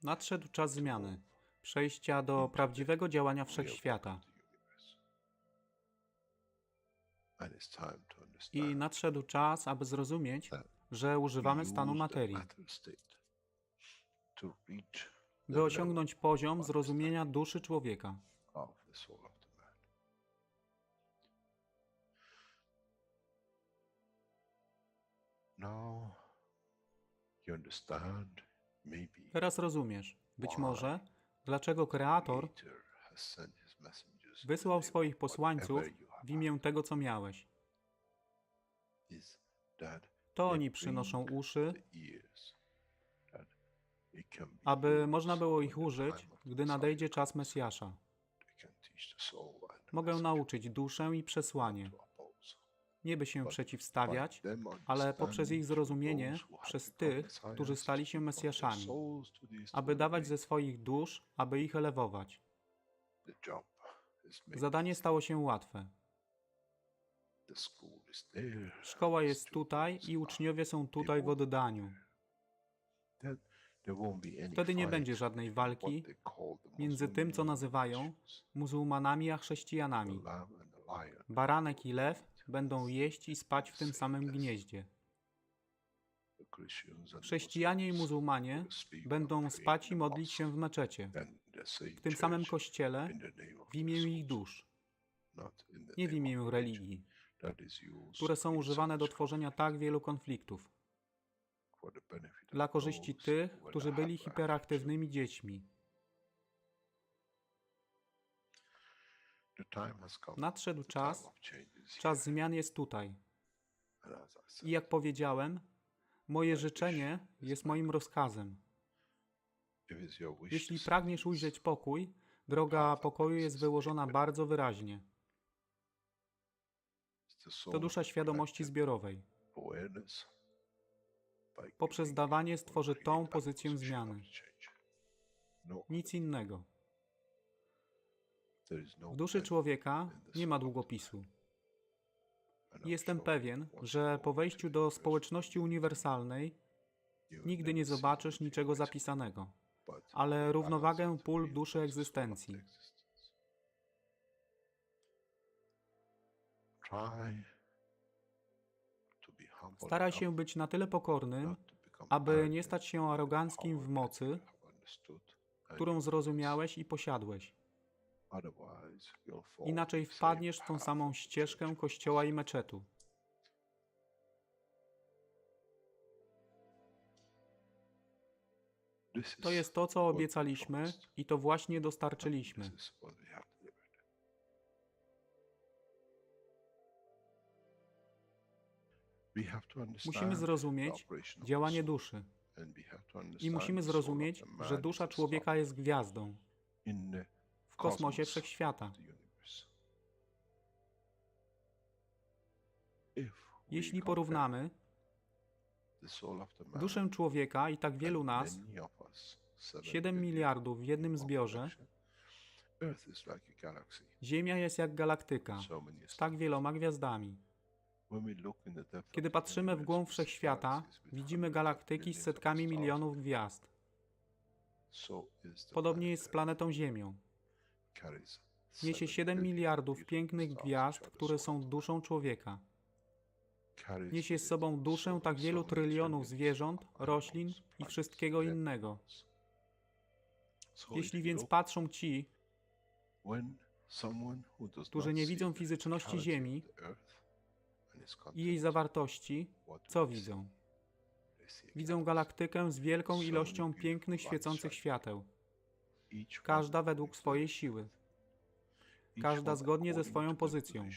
Nadszedł czas zmiany, przejścia do prawdziwego działania wszechświata. I nadszedł czas, aby zrozumieć, że używamy stanu materii, by osiągnąć poziom zrozumienia duszy człowieka. Teraz rozumiesz, być może, dlaczego Kreator wysłał swoich posłańców w imię tego, co miałeś. To oni przynoszą uszy, aby można było ich użyć, gdy nadejdzie czas Mesjasza. Mogę nauczyć duszę i przesłanie. Nie by się przeciwstawiać, ale poprzez ich zrozumienie, przez tych, którzy stali się Mesjaszami, aby dawać ze swoich dusz, aby ich elewować. Zadanie stało się łatwe. Szkoła jest tutaj i uczniowie są tutaj w oddaniu. Wtedy nie będzie żadnej walki między tym, co nazywają muzułmanami, a chrześcijanami. Baranek i lew będą jeść i spać w tym samym gnieździe. Chrześcijanie i muzułmanie będą spać i modlić się w meczecie, w tym samym kościele, w imię ich dusz, nie w imię religii, które są używane do tworzenia tak wielu konfliktów, dla korzyści tych, którzy byli hiperaktywnymi dziećmi. Nadszedł czas, czas zmian jest tutaj. I jak powiedziałem, moje życzenie jest moim rozkazem. Jeśli pragniesz ujrzeć pokój, droga pokoju jest wyłożona bardzo wyraźnie. To dusza świadomości zbiorowej. Poprzez dawanie stworzy tą pozycję zmiany. Nic innego. W duszy człowieka nie ma długopisu. Jestem pewien, że po wejściu do społeczności uniwersalnej nigdy nie zobaczysz niczego zapisanego, ale równowagę pól duszy egzystencji. Staraj się być na tyle pokornym, aby nie stać się aroganckim w mocy, którą zrozumiałeś i posiadłeś. Inaczej wpadniesz w tą samą ścieżkę kościoła i meczetu. To jest to, co obiecaliśmy i to właśnie dostarczyliśmy. Musimy zrozumieć działanie duszy. I musimy zrozumieć, że dusza człowieka jest gwiazdą w kosmosie wszechświata. Jeśli porównamy duszę człowieka i tak wielu nas, 7 miliardów w jednym zbiorze, Ziemia jest jak galaktyka z tak wieloma gwiazdami. Kiedy patrzymy w głąb wszechświata, widzimy galaktyki z setkami milionów gwiazd. Podobnie jest z planetą Ziemią. Niesie 7 miliardów pięknych gwiazd, które są duszą człowieka. Niesie z sobą duszę tak wielu trylionów zwierząt, roślin i wszystkiego innego. Jeśli więc patrzą ci, którzy nie widzą fizyczności Ziemi i jej zawartości, co widzą? Widzą galaktykę z wielką ilością pięknych, świecących świateł. Każda według swojej siły. Każda zgodnie ze swoją pozycją.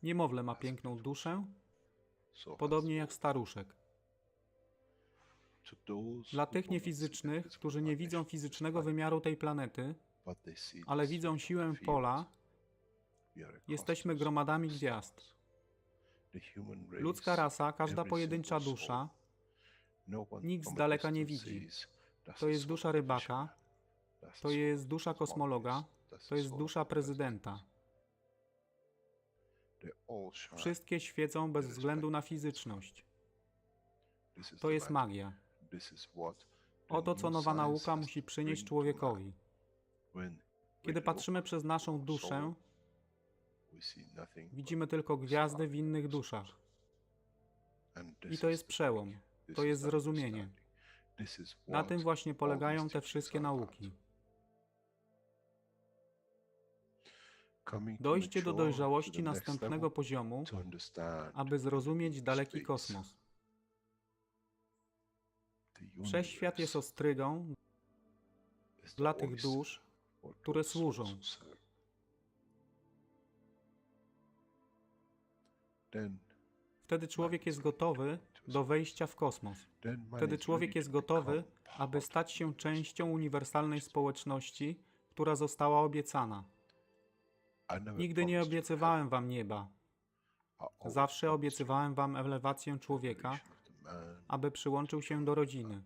Niemowlę ma piękną duszę, podobnie jak staruszek. Dla tych niefizycznych, którzy nie widzą fizycznego wymiaru tej planety, ale widzą siłę pola, jesteśmy gromadami gwiazd. Ludzka rasa, każda pojedyncza dusza, nikt z daleka nie widzi. To jest dusza rybaka, to jest dusza kosmologa, to jest dusza prezydenta. Wszystkie świecą bez względu na fizyczność. To jest magia. Oto co nowa nauka musi przynieść człowiekowi. Kiedy patrzymy przez naszą duszę, widzimy tylko gwiazdy w innych duszach. I to jest przełom. To jest zrozumienie. Na tym właśnie polegają te wszystkie nauki. Dojście do dojrzałości następnego poziomu, aby zrozumieć daleki kosmos. Wszechświat jest ostrygą dla tych dusz, które służą. Wtedy człowiek jest gotowy do wejścia w kosmos. Wtedy człowiek jest gotowy, aby stać się częścią uniwersalnej społeczności, która została obiecana. Nigdy nie obiecywałem wam nieba. Zawsze obiecywałem wam elewację człowieka, aby przyłączył się do rodziny.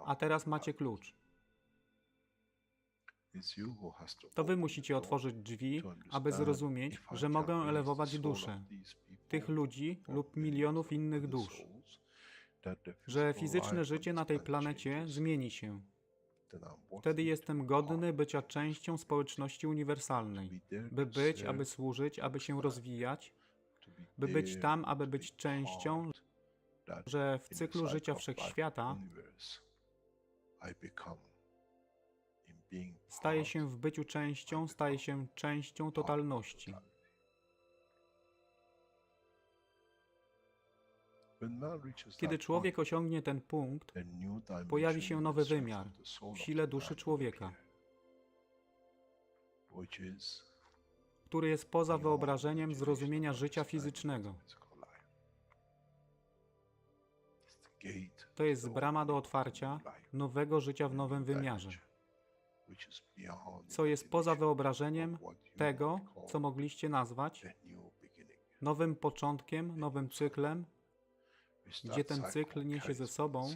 A teraz macie klucz. To wy musicie otworzyć drzwi, aby zrozumieć, że mogę elewować duszę tych ludzi lub milionów innych dusz, że fizyczne życie na tej planecie zmieni się. Wtedy jestem godny bycia częścią społeczności uniwersalnej, by być, aby służyć, aby się rozwijać, by być tam, aby być częścią, że w cyklu życia wszechświata staje się w byciu częścią, staje się częścią totalności. Kiedy człowiek osiągnie ten punkt, pojawi się nowy wymiar w sile duszy człowieka, który jest poza wyobrażeniem zrozumienia życia fizycznego. To jest brama do otwarcia nowego życia w nowym wymiarze, co jest poza wyobrażeniem tego, co mogliście nazwać nowym początkiem, nowym cyklem, gdzie ten cykl niesie ze sobą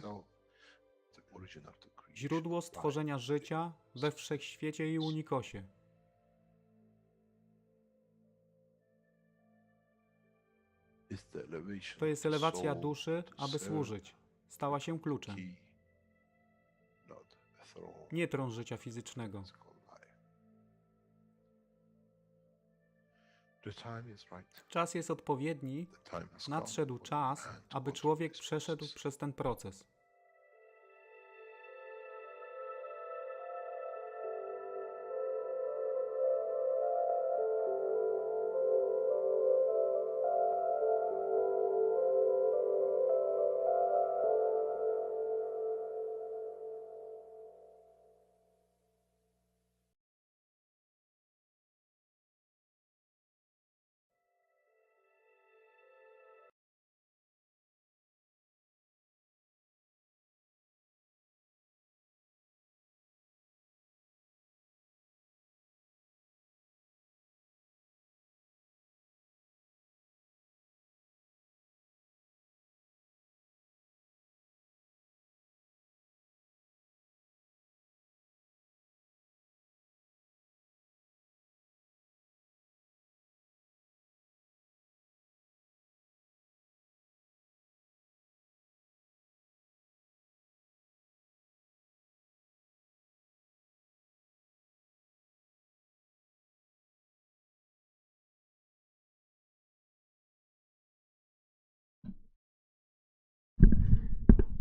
źródło stworzenia życia we wszechświecie i unikosie. To jest elewacja duszy, aby służyć. Stała się kluczem. Nie tron życia fizycznego. Czas jest odpowiedni. Nadszedł czas, aby człowiek przeszedł przez ten proces.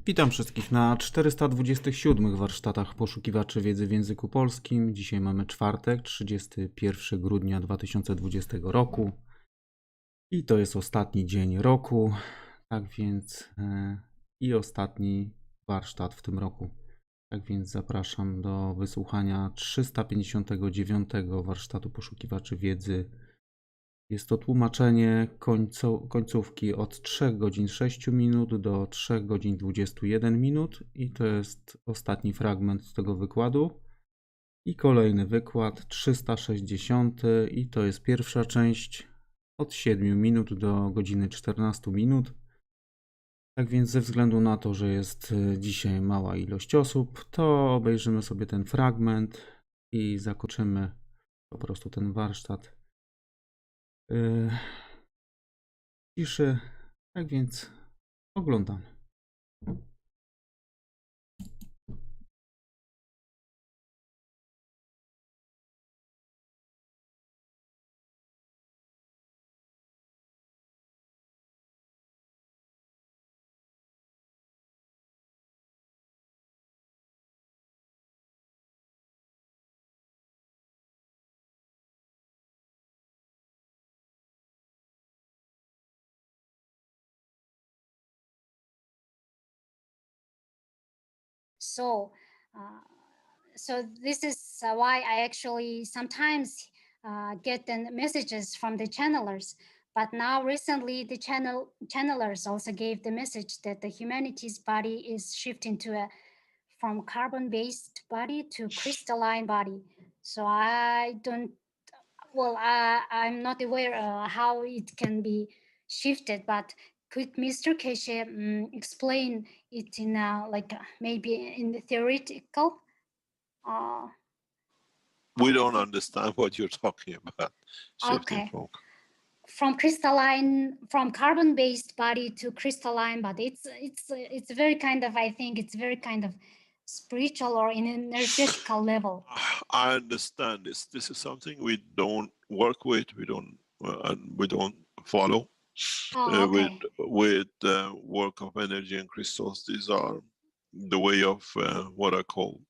Witam wszystkich na 427 warsztatach poszukiwaczy wiedzy w języku polskim. Dzisiaj mamy czwartek, 31 grudnia 2020 roku i to jest ostatni dzień roku, tak więc i ostatni warsztat w tym roku. Tak więc zapraszam do wysłuchania 359 warsztatu poszukiwaczy wiedzy. Jest to tłumaczenie końcówki od 3 godzin 6 minut do 3 godzin 21 minut i to jest ostatni fragment tego wykładu. I kolejny wykład 360 i to jest pierwsza część od 7 minut do godziny 14 minut. Tak więc ze względu na to, że jest dzisiaj mała ilość osób, to obejrzymy sobie ten fragment i zakończymy po prostu ten warsztat. ciszy. Tak więc oglądam. So, so this is why I actually sometimes get the messages from the channelers. But now recently, the channelers also gave the message that the humanity's body is shifting to a from carbon-based body to crystalline body. So I don't. Well, I'm not aware how it can be shifted, but could Mr. Keshe explain it in maybe in the theoretical? We don't understand what you're talking about. Shifting Okay. From carbon-based body to crystalline body. It's very kind of, I think it's very kind of spiritual or in an energetical level. I understand this. This is something we don't work with. We don't follow. Okay. With work of energy and crystals. These are the way of what I call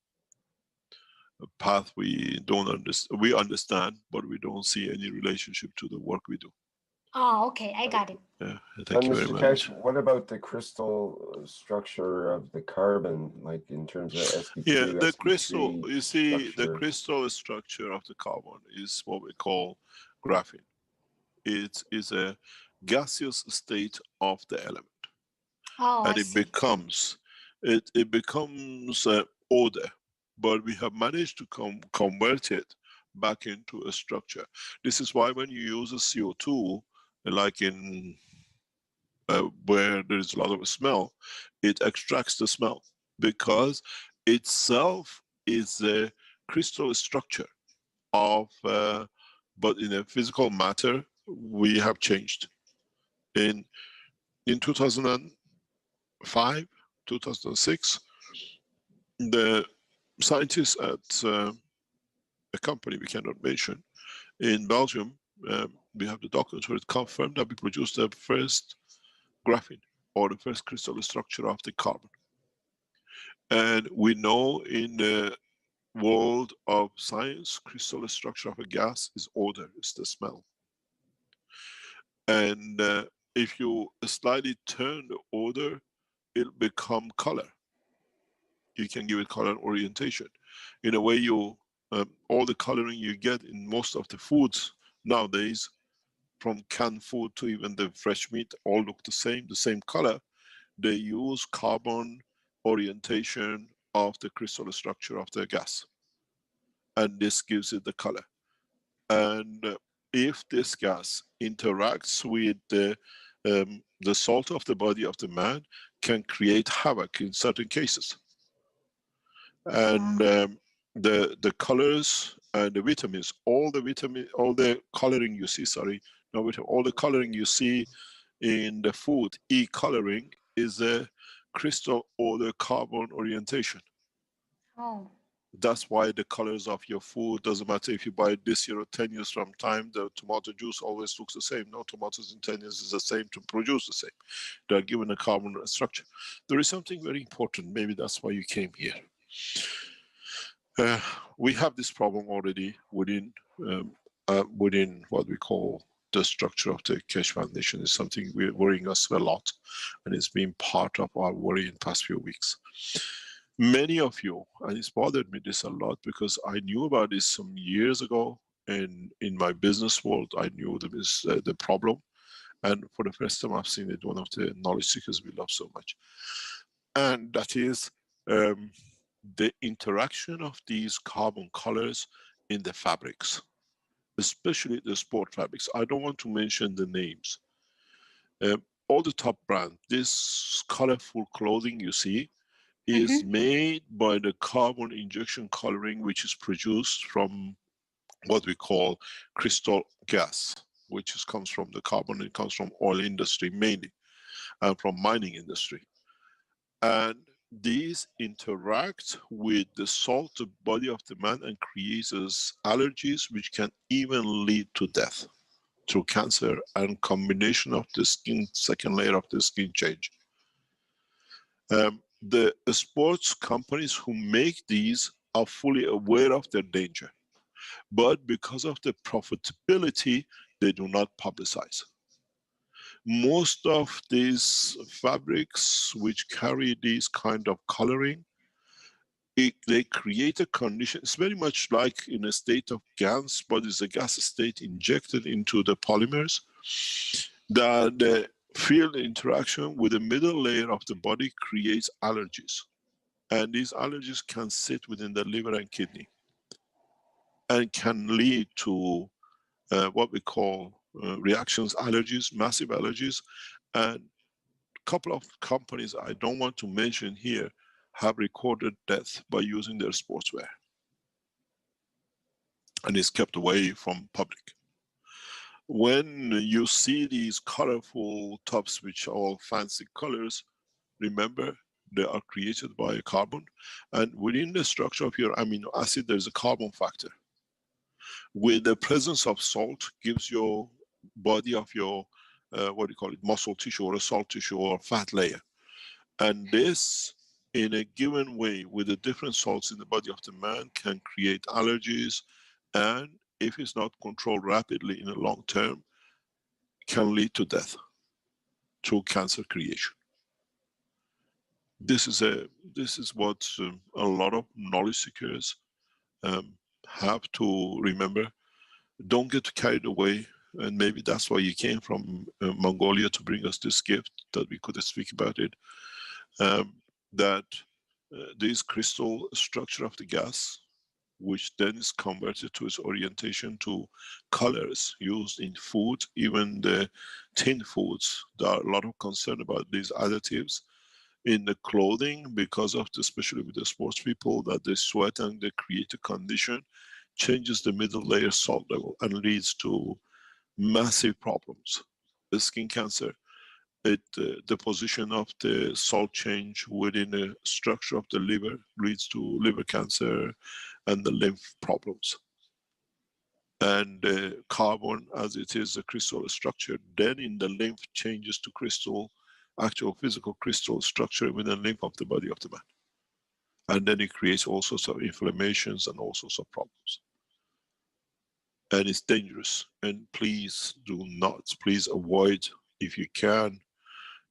a path we don't understand. We understand, but we don't see any relationship to the work we do. Oh, okay, I got it. Yeah, thank you very Mr. much. Keshe, what about the crystal structure of the carbon, like in terms of sp2, Yeah, the sp3 crystal, you see, structure? the crystal structure of the carbon is what we call graphene. It is a gaseous state of the element. Oh, and I it see. becomes order, but we have managed to convert it back into a structure. This is why when you use a CO2, like in where there is a lot of smell, it extracts the smell because itself is a crystal structure of, but in a physical matter we have changed. In 2005, 2006, the scientists at a company we cannot mention in Belgium, we have the documents where it confirmed that we produced the first graphene or the first crystal structure of the carbon. And we know in the world of science, crystal structure of a gas is odor, it's the smell. And if you slightly turn the odor, it'll become color. You can give it color and orientation. In a way, you all the coloring you get in most of the foods nowadays, from canned food to even the fresh meat, all look the same color. They use carbon orientation of the crystal structure of the gas, and this gives it the color. And if this gas interacts with the salt of the body of the man, can create havoc in certain cases. And the colors and the vitamins, all the coloring you see, all the coloring you see in the food, E-coloring, is a crystal or the carbon orientation. Oh. That's why the colors of your food, doesn't matter if you buy it this year or 10 years from time, the tomato juice always looks the same. No, tomatoes in 10 years is the same to produce the same. They are given a carbon structure. There is something very important, maybe that's why you came here. We have this problem already within what we call the structure of the Keshe Foundation. Is something worrying us a lot, and it's been part of our worry in the past few weeks. Many of you, and it's bothered me this a lot because I knew about this some years ago, and in my business world, I knew the problem, and for the first time I've seen it, one of the knowledge seekers we love so much, and that is the interaction of these carbon colors in the fabrics, especially the sport fabrics. I don't want to mention the names. All the top brand, this colorful clothing you see is made by the carbon injection coloring, which is produced from what we call crystal gas. which comes from the carbon. It comes from oil industry mainly, and from mining industry. And these interact with the salt body of the man and creates allergies which can even lead to death through cancer and combination of the skin, second layer of the skin change. The sports companies who make these are fully aware of their danger, but because of the profitability, they do not publicize. Most of these fabrics which carry these kind of coloring, they create a condition. It's very much like in a state of gas, but it's a gas state injected into the polymers, that the field interaction with the middle layer of the body creates allergies. And these allergies can sit within the liver and kidney and can lead to what we call reactions, allergies, massive allergies. And a couple of companies I don't want to mention here have recorded death by using their sportswear. And it's kept away from public. When you see these colorful tops, which are all fancy colors, remember they are created by a carbon. And within the structure of your amino acid, there's a carbon factor. With the presence of salt, gives your body of your, what do you call it, muscle tissue or a salt tissue or fat layer. And this, in a given way, with the different salts in the body of the man, can create allergies, and if it's not controlled rapidly in the long term, can lead to death through cancer creation. This is what a lot of knowledge seekers have to remember. Don't get carried away, and maybe that's why you came from Mongolia to bring us this gift, that we could speak about it. That this crystal structure of the gas, which then is converted to its orientation to colors used in food, even the tin foods. There are a lot of concern about these additives in the clothing, because of the, especially with the sports people, that they sweat and they create a condition, changes the middle layer salt level and leads to massive problems. The skin cancer, the position of the salt change within the structure of the liver leads to liver cancer and the lymph problems. And the carbon, as it is a crystal structure, then in the lymph changes to crystal, actual physical crystal structure within the lymph of the body of the man. And then it creates all sorts of inflammations and all sorts of problems. And it's dangerous. And please do not, please avoid, if you can,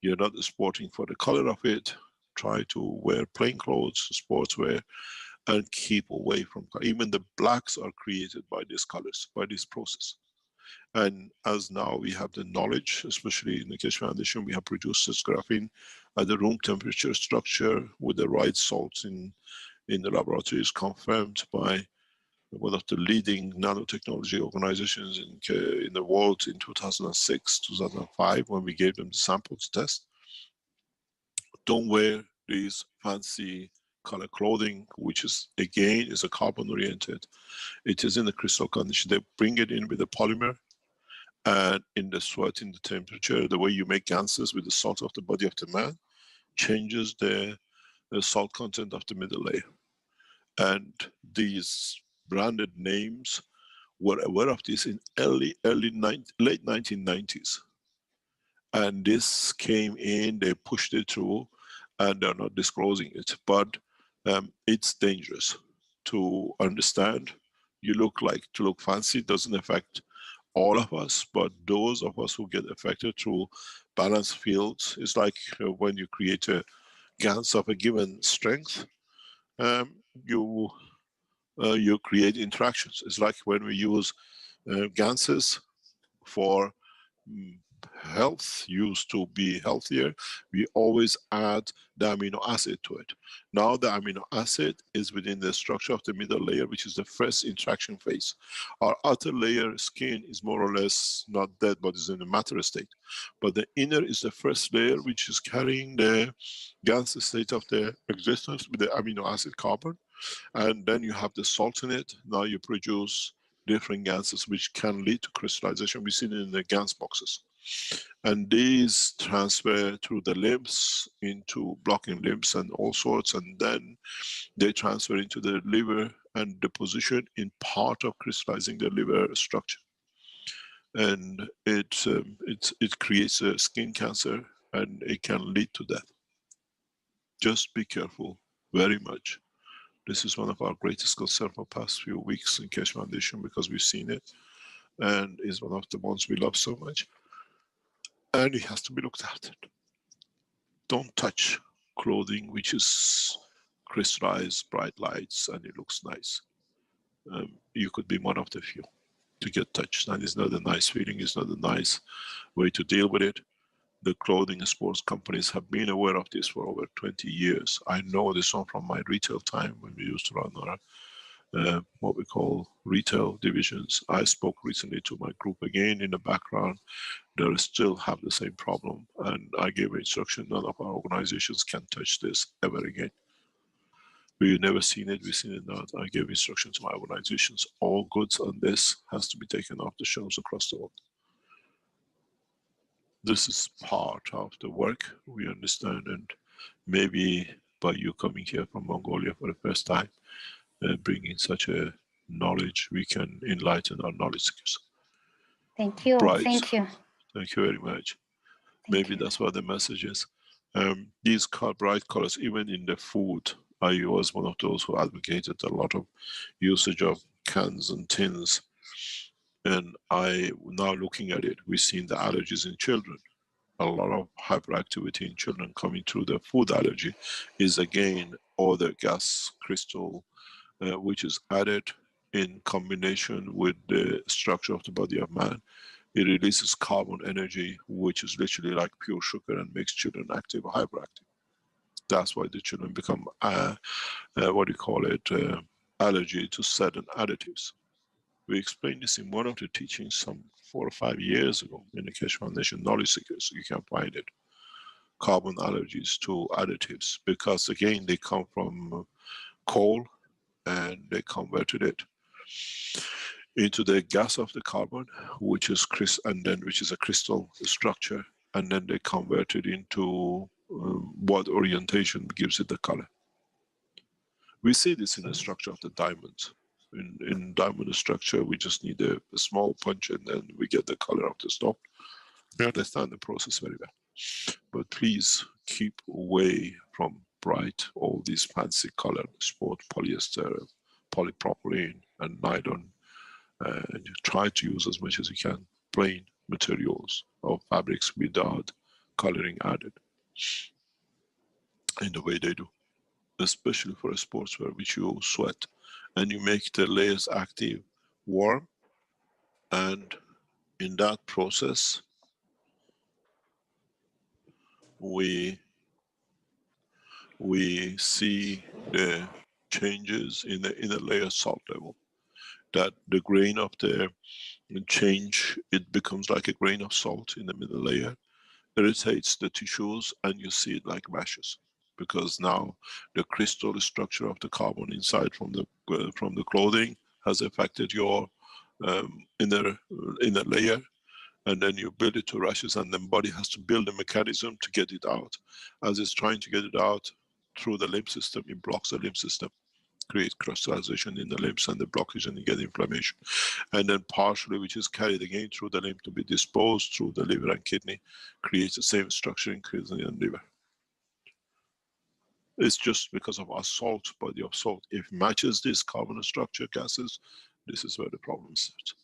you're not sporting for the color of it, try to wear plain clothes, sportswear, and keep away from, even the blacks are created by these colors, by this process. And as now we have the knowledge, especially in the Keshe Foundation, we have produced this graphene at the room temperature structure with the right salts in the laboratory, is confirmed by one of the leading nanotechnology organizations in the world in 2006, 2005, when we gave them the sample to test. Don't wear these fancy color clothing, which is, again, is a carbon oriented. It is in the crystal condition. They bring it in with the polymer, and in the sweat, in the temperature, the way you make ganses with the salt of the body of the man, changes the salt content of the middle layer. And these branded names were aware of this in late 1990s. And this came in, they pushed it through, and they're not disclosing it. But it's dangerous to understand. You look fancy, doesn't affect all of us, but those of us who get affected through balanced fields, it's like when you create a GANs of a given strength, you create interactions. It's like when we use GANSes for health, used to be healthier, we always add the amino acid to it. Now the amino acid is within the structure of the middle layer, which is the first interaction phase. Our outer layer skin is more or less not dead, but is in a matter state. But the inner is the first layer, which is carrying the GANs state of the existence with the amino acid carbon. And then you have the salt in it. Now you produce different ganses which can lead to crystallization. We've seen it in the Gans boxes. And these transfer through the limbs into blocking limbs and all sorts, and then they transfer into the liver and deposition in part of crystallizing the liver structure. And it creates a skin cancer, and it can lead to death. Just be careful very much. This is one of our greatest concerns for the past few weeks in Keshe Foundation, because we've seen it, and is one of the ones we love so much. And it has to be looked at. Don't touch clothing which is crystallized, bright lights, and it looks nice. You could be one of the few to get touched, and it's not a nice feeling, it's not a nice way to deal with it. The clothing and sports companies have been aware of this for over 20 years. I know this one from my retail time when we used to run our what we call retail divisions. I spoke recently to my group again in the background. They still have the same problem, and I gave instruction, none of our organizations can touch this ever again. We've never seen it, we've seen it not. I gave instruction to my organizations, all goods on this has to be taken off the shelves across the world. This is part of the work, we understand, and maybe by you coming here from Mongolia for the first time, bringing such a knowledge, we can enlighten our knowledge seekers. Thank you. Bright. Thank you. Thank you very much. Thank Maybe you. that's what the message is. These bright colors, even in the food, I was one of those who advocated a lot of usage of cans and tins. And now looking at it, we've seen the allergies in children. A lot of hyperactivity in children coming through the food allergy is again other gas crystal, which is added in combination with the structure of the body of man. It releases carbon energy, which is literally like pure sugar and makes children active or hyperactive. That's why the children become, what do you call it, allergy to certain additives. We explained this in one of the teachings some 4 or 5 years ago in the Keshe Foundation Knowledge Seekers, so you can find it. Carbon allergies to additives, because again, they come from coal and they converted it into the gas of the carbon, which is which is a crystal structure, and then they convert it into what orientation gives it the color. We see this in the structure of the diamonds. In diamond structure, we just need a small punch and then we get the color of the stone. We understand the process very well. But please keep away from bright, all these fancy colored sport polyester, polypropylene and nylon. And you try to use as much as you can plain materials or fabrics without coloring added in the way they do, especially for a sportswear which you sweat and you make the layers active, warm, and in that process we see the changes in the inner layer salt level, that the grain of the change, it becomes like a grain of salt in the middle layer, irritates the tissues, and you see it like rashes, because now the crystal structure of the carbon inside from the clothing has affected your inner layer, and then you build it to rashes, and then body has to build a mechanism to get it out. As it's trying to get it out through the lymph system, it blocks the lymph system, create crystallization in the limbs and the blockage, and you get inflammation. And then partially, which is carried again through the lymph to be disposed through the liver and kidney, creates the same structure in kidney and liver. It's just because of our salt, body of salt. If it matches this carbon structure gases, this is where the problem starts.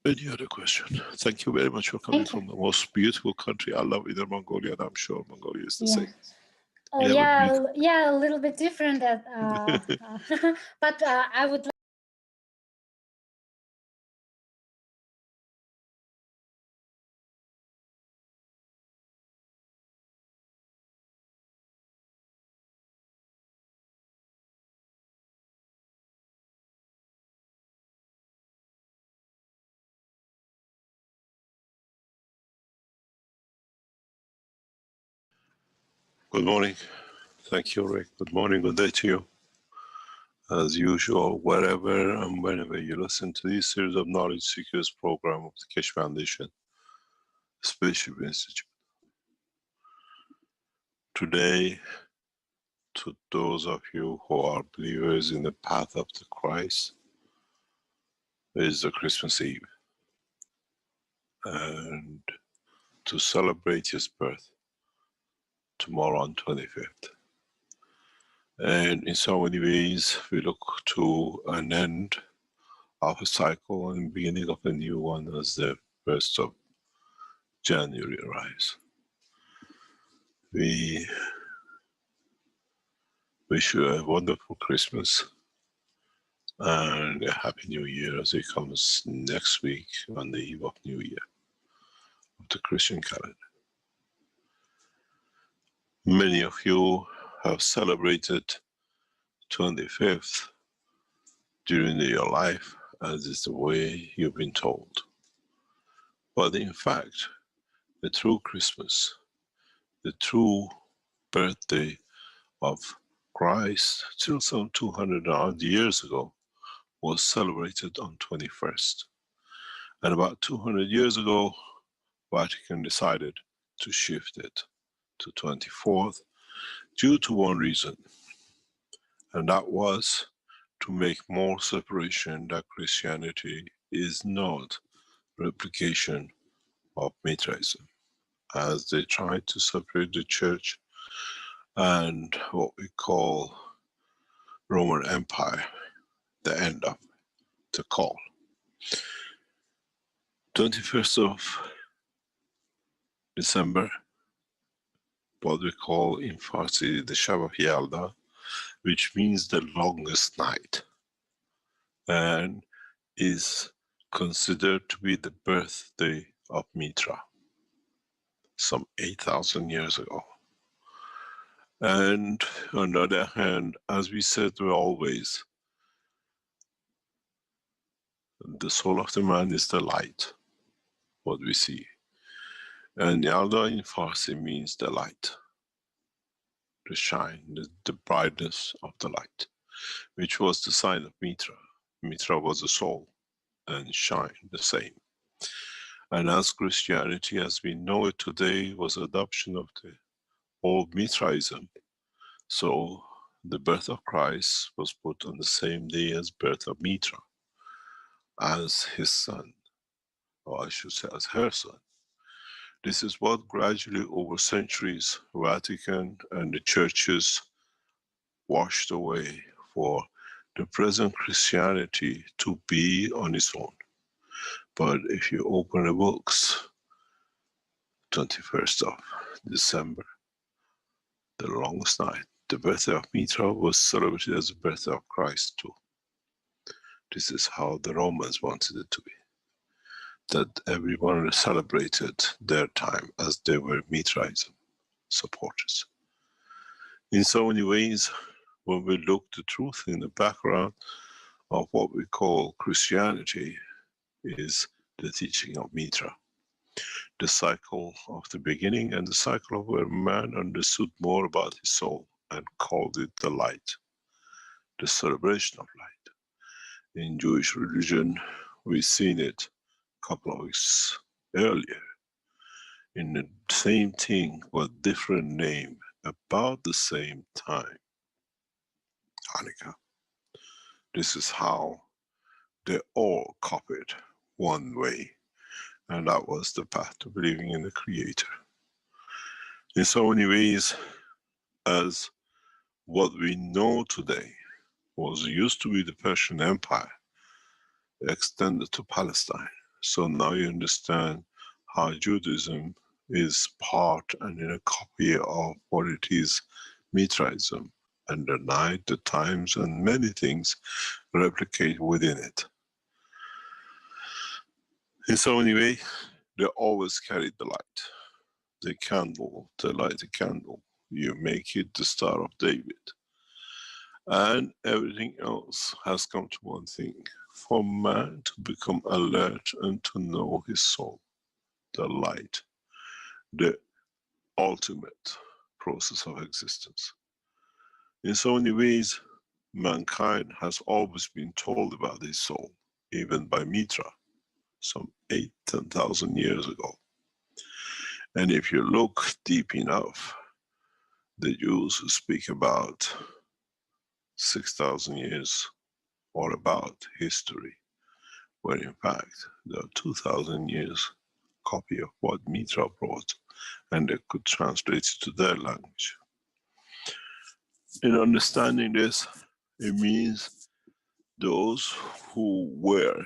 Any other question? Thank you very much for coming from the most beautiful country. I love Inner Mongolia, and I'm sure Mongolia is the same. Oh, yeah, a little bit different. But I would like. Good morning. Thank you, Rick. Good morning, good day to you. as usual, wherever and whenever you listen to this series of Knowledge Seekers program of the Keshe Foundation Spaceship Institute. Today, to those of you who are believers in the path of the Christ, is the Christmas Eve. And to celebrate his birth, tomorrow on 25th. And in so many ways, we look to an end of a cycle and beginning of a new one as the 1st of January arrives. We wish you a wonderful Christmas and a happy New Year as it comes next week on the eve of New Year of the Christian calendar. Many of you have celebrated 25th during your life, as is the way you've been told. But in fact, the true Christmas, the true birthday of Christ, till some 200 odd years ago, was celebrated on 21st. And about 200 years ago, Vatican decided to shift it to 24th due to one reason, and that was to make more separation that Christianity is not replication of Mithraism, as they tried to separate the church and what we call Roman Empire, the end of the call. 21st of December, what we call in Farsi the Shab of Yalda, which means the longest night, and is considered to be the birthday of Mitra, some 8,000 years ago. And on the other hand, as we said always, the soul of the man is the light, what we see. And Yalda in Farsi means the light, the shine, the brightness of the light, which was the sign of Mitra. Mitra was the soul, and shine the same. And as Christianity as we know it today was adoption of the old Mithraism, so the birth of Christ was put on the same day as birth of Mitra, as his son, or I should say as her son. This is what gradually over centuries Vatican and the churches washed away for the present Christianity to be on its own. But if you open the books, 21st of December, the longest night, the birthday of Mitra was celebrated as the birthday of Christ too. This is how the Romans wanted it to be, that everyone celebrated their time as they were Mithraism supporters. In so many ways, when we look the truth in the background of what we call Christianity is the teaching of Mitra, the cycle of the beginning and the cycle of where man understood more about his soul and called it the light, the celebration of light. In Jewish religion, we've seen it a couple of weeks earlier in the same thing but different name about the same time, Hanukkah. This is how they all copied one way, and that was the path to believing in the Creator. In so many ways, as what we know today was used to be the Persian Empire, extended to Palestine. So now you understand how Judaism is part and in a copy of what it is Mithraism, and the night, the times, and many things replicate within it. In so many ways, they always carried the light. The candle, to light a candle, you make it the Star of David. And everything else has come to one thing, for man to become alert and to know his soul, the light, the ultimate process of existence. In so many ways, mankind has always been told about his soul, even by Mitra, some 8,000-10,000 years ago. And if you look deep enough, the Jews speak about 6,000 years or about history, where in fact there are 2,000 years copy of what Mitra brought, and they could translate it to their language. In understanding this, it means those who were,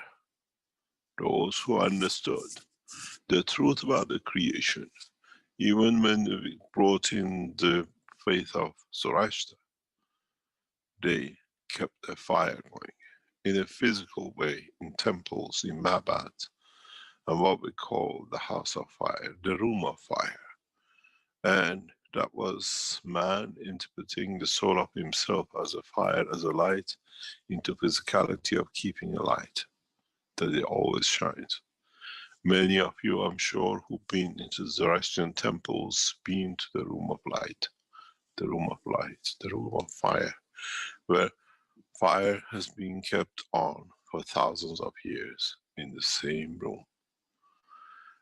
those who understood the truth about the creation, even when they brought in the faith of Zoroaster, they kept a fire going in a physical way, in temples, in Mabad, and what we call the house of fire, the room of fire. And that was man interpreting the soul of himself as a fire, as a light, into physicality of keeping a light, that it always shines. Many of you, I'm sure, who've been into Zoroastrian temples, been to the room of light, the room of light, the room of fire, where fire has been kept on for thousands of years in the same room.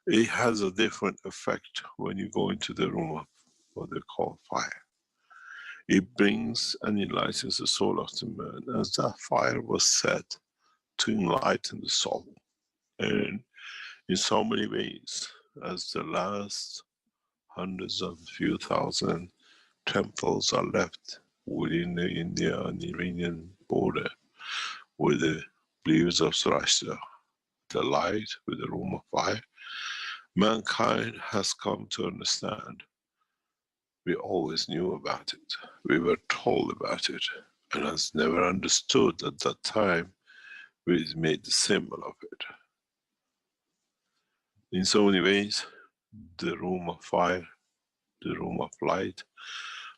It has a different effect when you go into the room of what they call fire. It brings and enlightens the soul of the man, as that fire was set to enlighten the soul. And in so many ways, as the last hundreds of few thousand temples are left within the India and Iranian border, with the believers of Zoroaster, the light with the room of fire, mankind has come to understand. We always knew about it, we were told about it, and has never understood at that time we made the symbol of it. In so many ways, the room of fire, the room of light,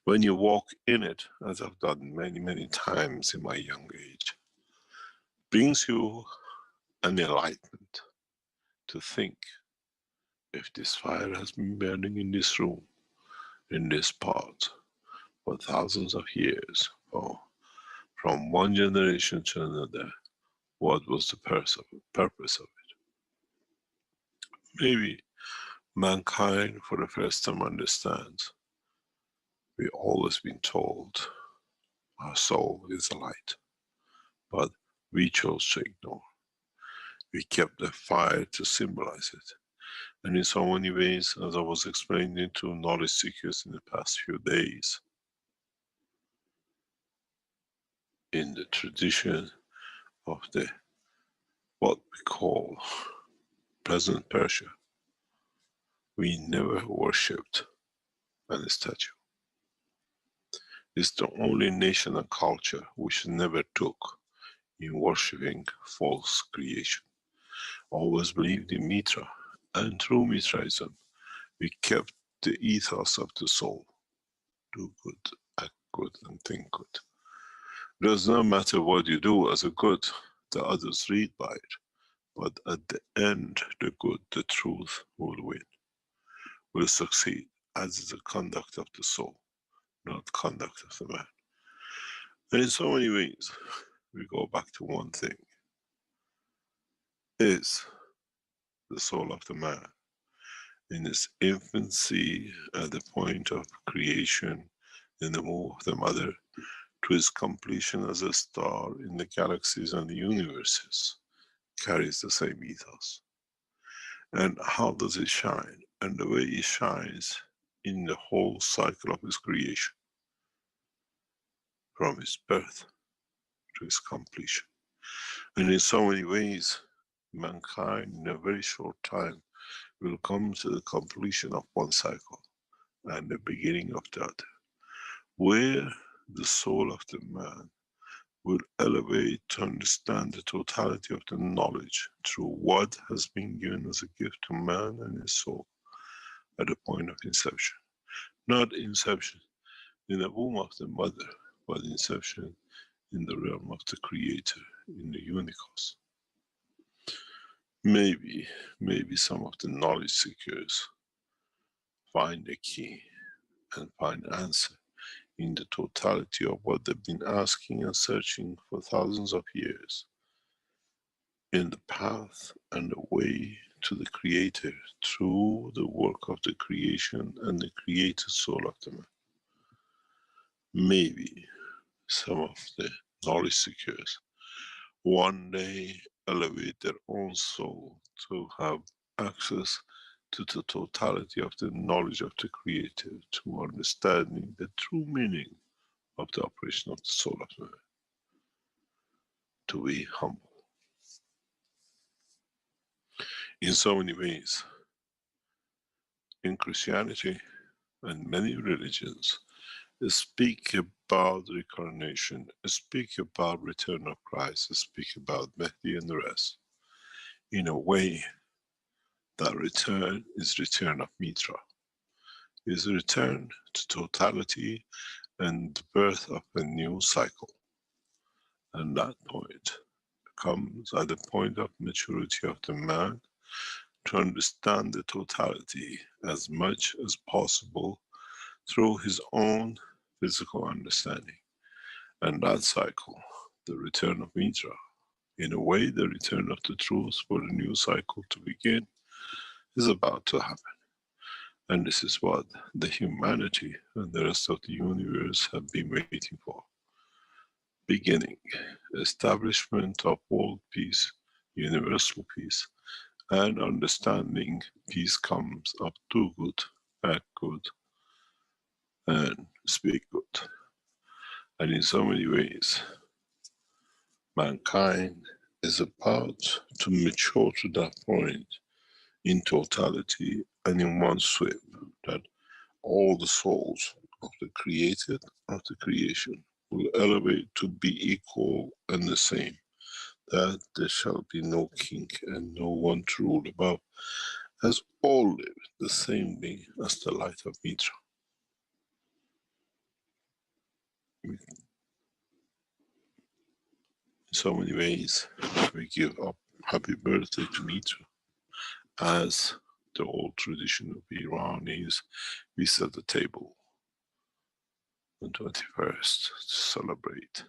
when you walk in it, as I've done many times in my young age, brings you an enlightenment to think, if this fire has been burning in this room, in this part, for thousands of years, or from one generation to another, what was the purpose of it? Maybe mankind for the first time understands. We've always been told our soul is a light, but we chose to ignore. We kept the fire to symbolize it. And in so many ways, as I was explaining to knowledge seekers in the past few days, in the tradition of the what we call present Persia, we never worshipped any statue. It's the only nation and culture which never took in worshipping false creation. Always believed in Mitra, and through Mitraism, we kept the ethos of the soul. Do good, act good, and think good. It does not matter what you do as a good, the others read by it, but at the end, the good, the truth will win, will succeed, as is the conduct of the soul, not conduct of the man. And in so many ways, we go back to one thing. Is the soul of the man in its infancy at the point of creation in the womb of the mother to its completion as a star in the galaxies and the universes carries the same ethos. And how does it shine? And the way it shines in the whole cycle of its creation, from its birth to its completion. And in so many ways, mankind in a very short time will come to the completion of one cycle and the beginning of the other, where the soul of the man will elevate to understand the totality of the knowledge through what has been given as a gift to man and his soul at the point of inception. Not inception in the womb of the mother, but inception in the realm of the Creator, in the Unicos. Maybe some of the knowledge seekers find the key and find the answer in the totality of what they've been asking and searching for thousands of years, in the path and the way to the Creator through the work of the creation and the created soul of the man. Maybe some of the knowledge seekers one day elevate their own soul to have access to the totality of the knowledge of the Creator, to understanding the true meaning of the operation of the soul of man. To be humble. In so many ways, in Christianity and many religions, speak about reincarnation, speak about return of Christ, speak about Mehdi and the rest, in a way that return is return of Mitra, is a return to totality and the birth of a new cycle. And that point comes at the point of maturity of the man to understand the totality as much as possible through his own physical understanding. And that cycle, the return of Mitra, in a way the return of the truth for the new cycle to begin, is about to happen. And this is what the humanity and the rest of the universe have been waiting for. Beginning, establishment of world peace, universal peace, and understanding peace comes of do good, act good, and speak good. And in so many ways, mankind is about to mature to that point in totality and in one sweep, that all the souls of the created, of the creation, will elevate to be equal and the same, that there shall be no king and no one to rule above, as all live the same way as the light of Mitra. In so many ways, we give up happy birthday to Mitra, as the old tradition of Iran is, we set the table on 21st to celebrate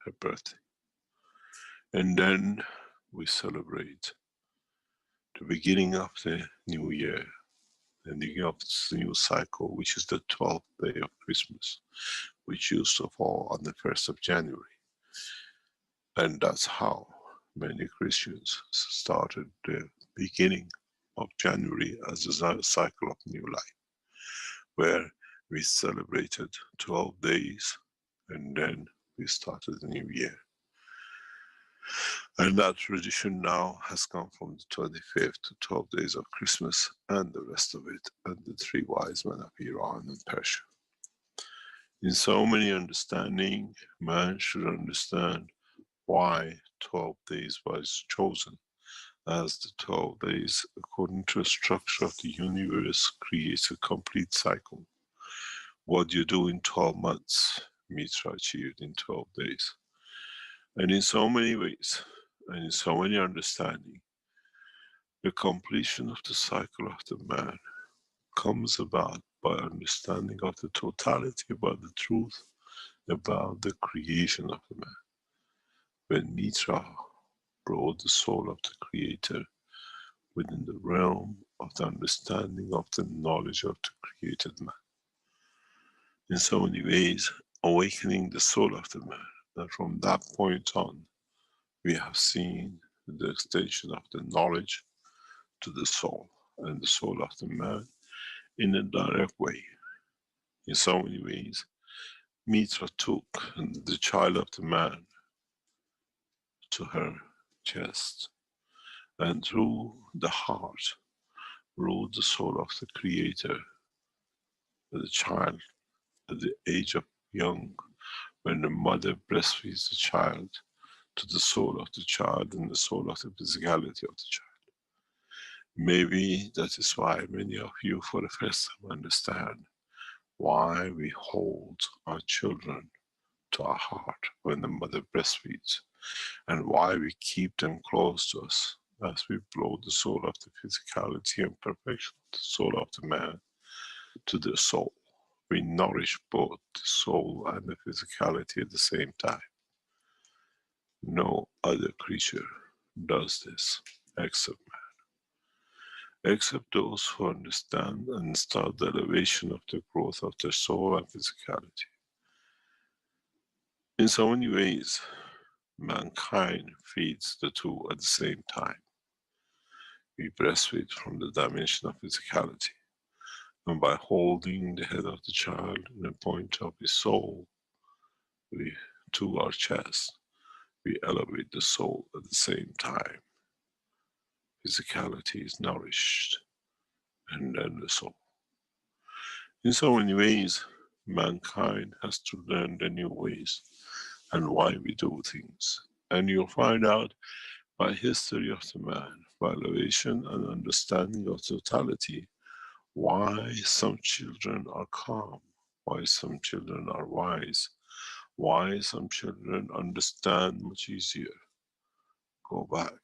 her birthday. And then we celebrate the beginning of the new year, the beginning of this new cycle, which is the 12th day of Christmas, which used to fall on the 1st of January. And that's how many Christians started the beginning of January as a cycle of new life, where we celebrated 12 days and then we started the new year. And that tradition now has come from the 25th to 12 days of Christmas and the rest of it, and the three wise men of Iran and Persia. In so many understanding, man should understand why 12 days was chosen, as the 12 days, according to the structure of the universe, creates a complete cycle. What you do in 12 months, Mitra achieved in 12 days. And in so many ways, and in so many understanding, the completion of the cycle of the man comes about by understanding of the totality about the truth, about the creation of the man. When Mitra brought the soul of the Creator within the realm of the understanding of the knowledge of the created man. In so many ways, awakening the soul of the man, that from that point on, we have seen the extension of the knowledge to the soul, and the soul of the man in a direct way. In so many ways, Mitra took the child of the man to her chest, and through the heart ruled the soul of the Creator, the child at the age of young, when the mother breastfeeds the child, to the soul of the child and the soul of the physicality of the child. Maybe that is why many of you for the first time understand why we hold our children to our heart when the mother breastfeeds, and why we keep them close to us as we blow the soul of the physicality and perfection, the soul of the man, to their soul, we nourish both the soul and the physicality at the same time. No other creature does this except man. Except those who understand and start the elevation of the growth of their soul and physicality. In so many ways, mankind feeds the two at the same time. We breastfeed from the dimension of physicality, and by holding the head of the child in the point of his soul, to our chest, we elevate the soul at the same time. Physicality is nourished, and then the soul. In so many ways, mankind has to learn the new ways and why we do things. And you'll find out by history of the man, by elevation and understanding of totality, why some children are calm, why some children are wise, why some children understand much easier. Go back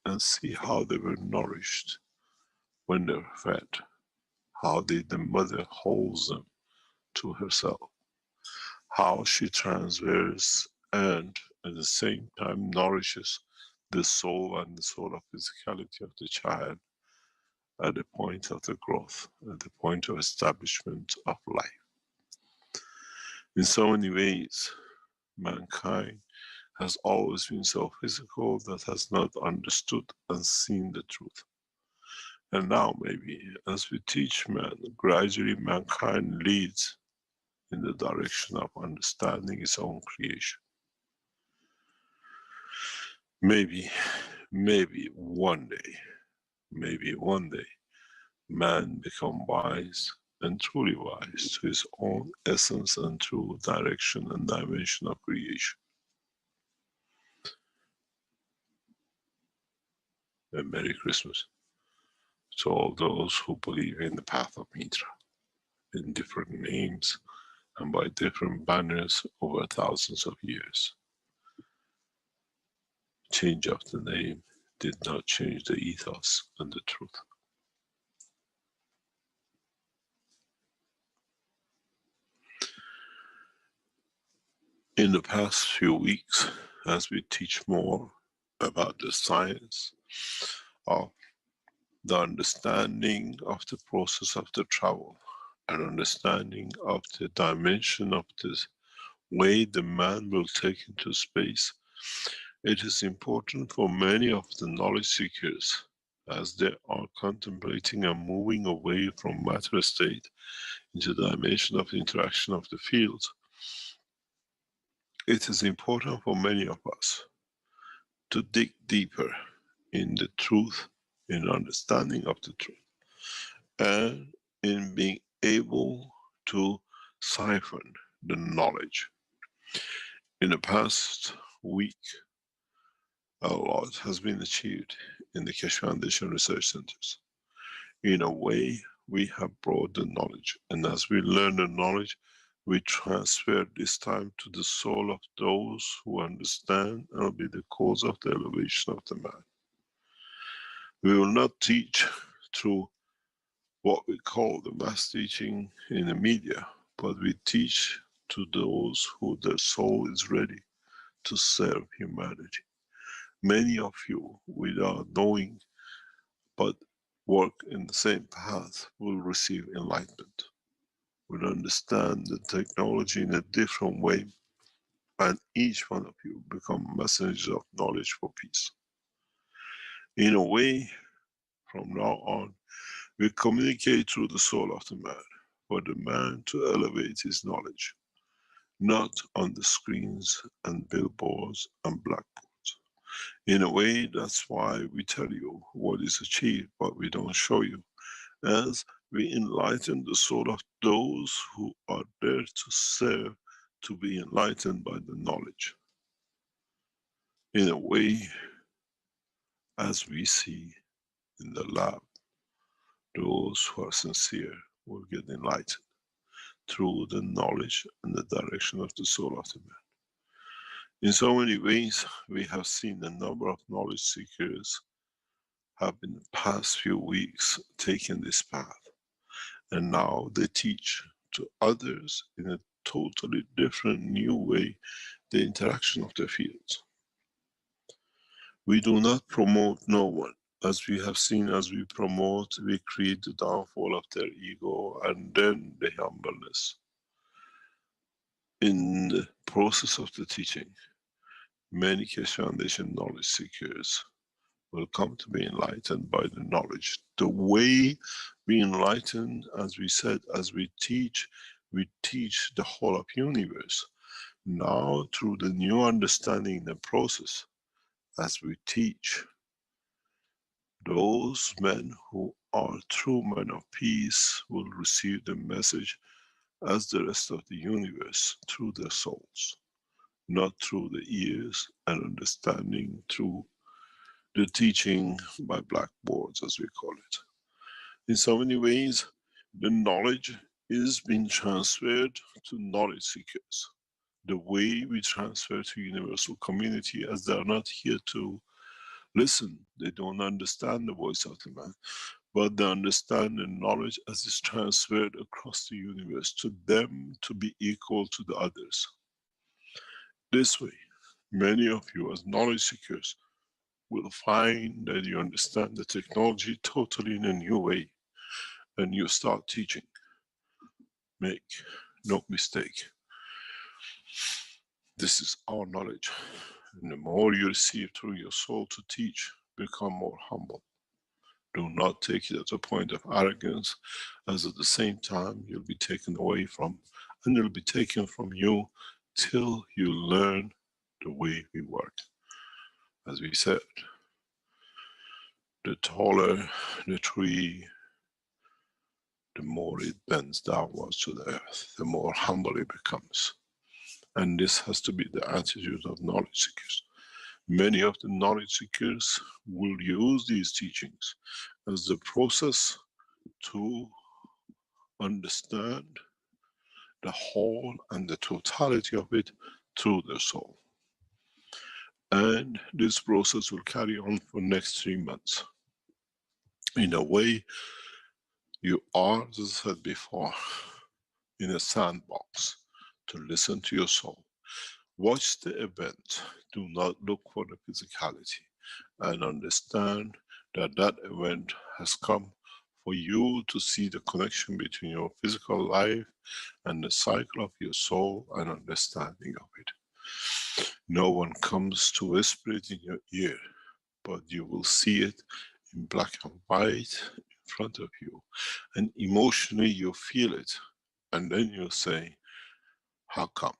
and see how they were nourished when they were fed, how the mother holds them to herself, how she transfers and at the same time nourishes the soul and the soul of physicality of the child at the point of the growth, at the point of establishment of life. In so many ways, mankind has always been so physical that has not understood and seen the truth. And now maybe, as we teach man, gradually mankind leads in the direction of understanding its own creation. Maybe one day, man become wise and truly wise to his own essence and true direction and dimension of creation. And Merry Christmas to all those who believe in the path of Mitra, in different names and by different banners over thousands of years. Change of the name did not change the ethos and the truth. In the past few weeks, as we teach more about the science of the understanding of the process of the travel and understanding of the dimension of this way the man will take into space, it is important for many of the knowledge seekers as they are contemplating and moving away from matter state into the dimension of interaction of the fields. It is important for many of us to dig deeper in the truth, in understanding of the truth, and in being able to siphon the knowledge. In the past week, a lot has been achieved in the Keshe Foundation Research Centers. In a way, we have brought the knowledge, and as we learn the knowledge, we transfer this time to the soul of those who understand and will be the cause of the elevation of the man. We will not teach through what we call the mass teaching in the media, but we teach to those who their soul is ready to serve humanity. Many of you, without knowing, but work in the same path, will receive enlightenment, will understand the technology in a different way, and each one of you become messengers of knowledge for peace. In a way, from now on, we communicate through the soul of the man, for the man to elevate his knowledge, not on the screens and billboards and blackboards. In a way, that's why we tell you what is achieved, but we don't show you, as we enlighten the soul of those who are there to serve, to be enlightened by the knowledge. In a way, as we see in the lab, those who are sincere will get enlightened through the knowledge and the direction of the soul of the man. In so many ways, we have seen a number of knowledge seekers have in the past few weeks taken this path, and now they teach to others in a totally different new way the interaction of the fields. We do not promote no one. As we have seen, as we promote, we create the downfall of their ego and then the humbleness. In the process of the teaching, many Keshe Foundation knowledge seekers will come to be enlightened by the knowledge. The way we enlighten, as we said, as we teach the whole of universe. Now through the new understanding in the process, as we teach, those men who are true men of peace will receive the message as the rest of the universe through their souls, not through the ears and understanding through the teaching by blackboards, as we call it. In so many ways, the knowledge is being transferred to knowledge seekers. The way we transfer to universal community, as they are not here to listen, they don't understand the voice of the man, but they understand the knowledge as it's transferred across the universe to them to be equal to the others. This way, many of you as knowledge seekers will find that you understand the technology totally in a new way, and you start teaching. Make no mistake. This is our knowledge. And the more you receive through your soul to teach, become more humble. Do not take it as a point of arrogance, as at the same time you'll be taken away from, and it'll be taken from you till you learn the way we work. As we said, the taller the tree, the more it bends downwards to the earth, the more humble it becomes. And this has to be the attitude of knowledge seekers. Many of the knowledge seekers will use these teachings as the process to understand the whole and the totality of it through their soul. And this process will carry on for next 3 months. In a way, you are, as I said before, in a sandbox to listen to your soul. Watch the event. Do not look for the physicality, and understand that that event has come for you to see the connection between your physical life and the cycle of your soul and understanding of it. No one comes to whisper it in your ear, but you will see it in black and white in front of you, and emotionally you feel it, and then you say, how come?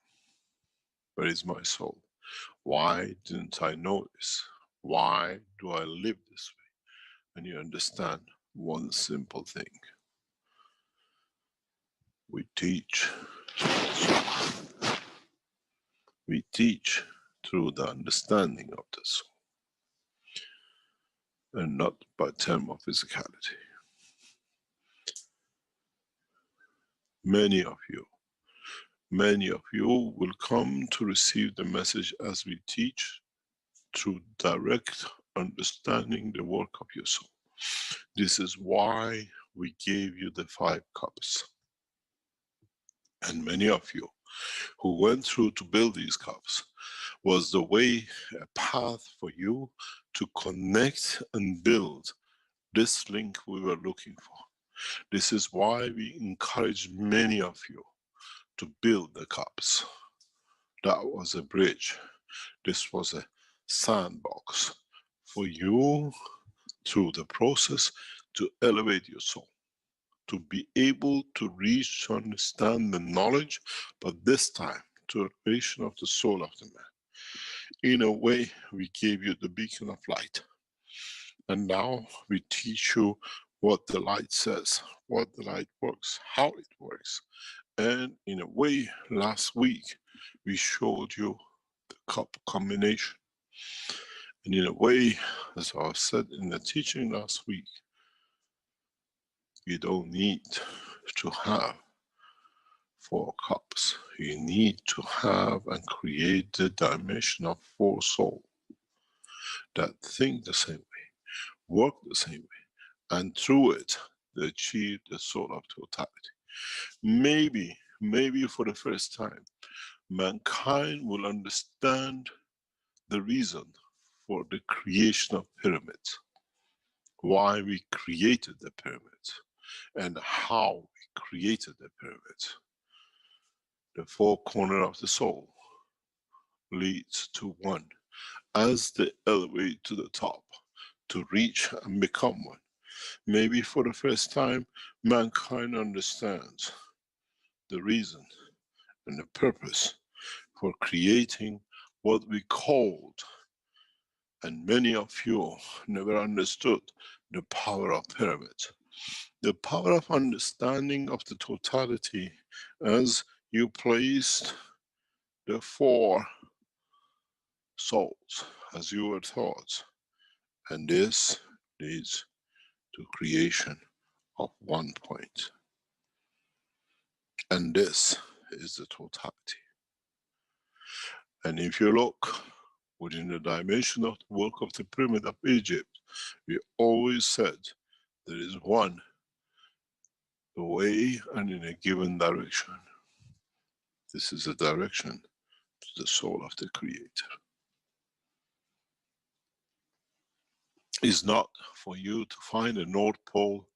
Where is my soul? Why didn't I know this? Why do I live this way? And you understand one simple thing. We teach. We teach through the understanding of the soul, and not by term of physicality. Many of you will come to receive the message as we teach through direct understanding the work of your soul. This is why we gave you the 5 cups. And many of you who went through to build these cups was the way, a path for you to connect and build this link we were looking for. This is why we encourage many of you to build the cups. That was a bridge. This was a sandbox for you through the process to elevate your soul, to be able to reach, to understand the knowledge, but this time to elevation of the soul of the man. In a way, we gave you the beacon of light. And now we teach you what the light says, what the light works, how it works. And in a way, last week, we showed you the cup combination. And in a way, as I said in the teaching last week, you don't need to have 4 cups. You need to have and create the dimension of 4 souls that think the same way, work the same way, and through it, they achieve the soul of totality. Maybe for the first time, mankind will understand the reason for the creation of pyramids, why we created the pyramids, and how we created the pyramids. The four corners of the soul leads to one, as they elevate to the top to reach and become one. Maybe for the first time, mankind understands the reason and the purpose for creating what we called, and many of you never understood, the power of pyramids. The power of understanding of the totality as you placed the four souls as your thoughts, and this leads to creation of one point. And this is the totality. And if you look within the dimension of the work of the pyramid of Egypt, we always said there is one way and in a given direction. This is a direction to the soul of the Creator. It's not for you to find a North Pole,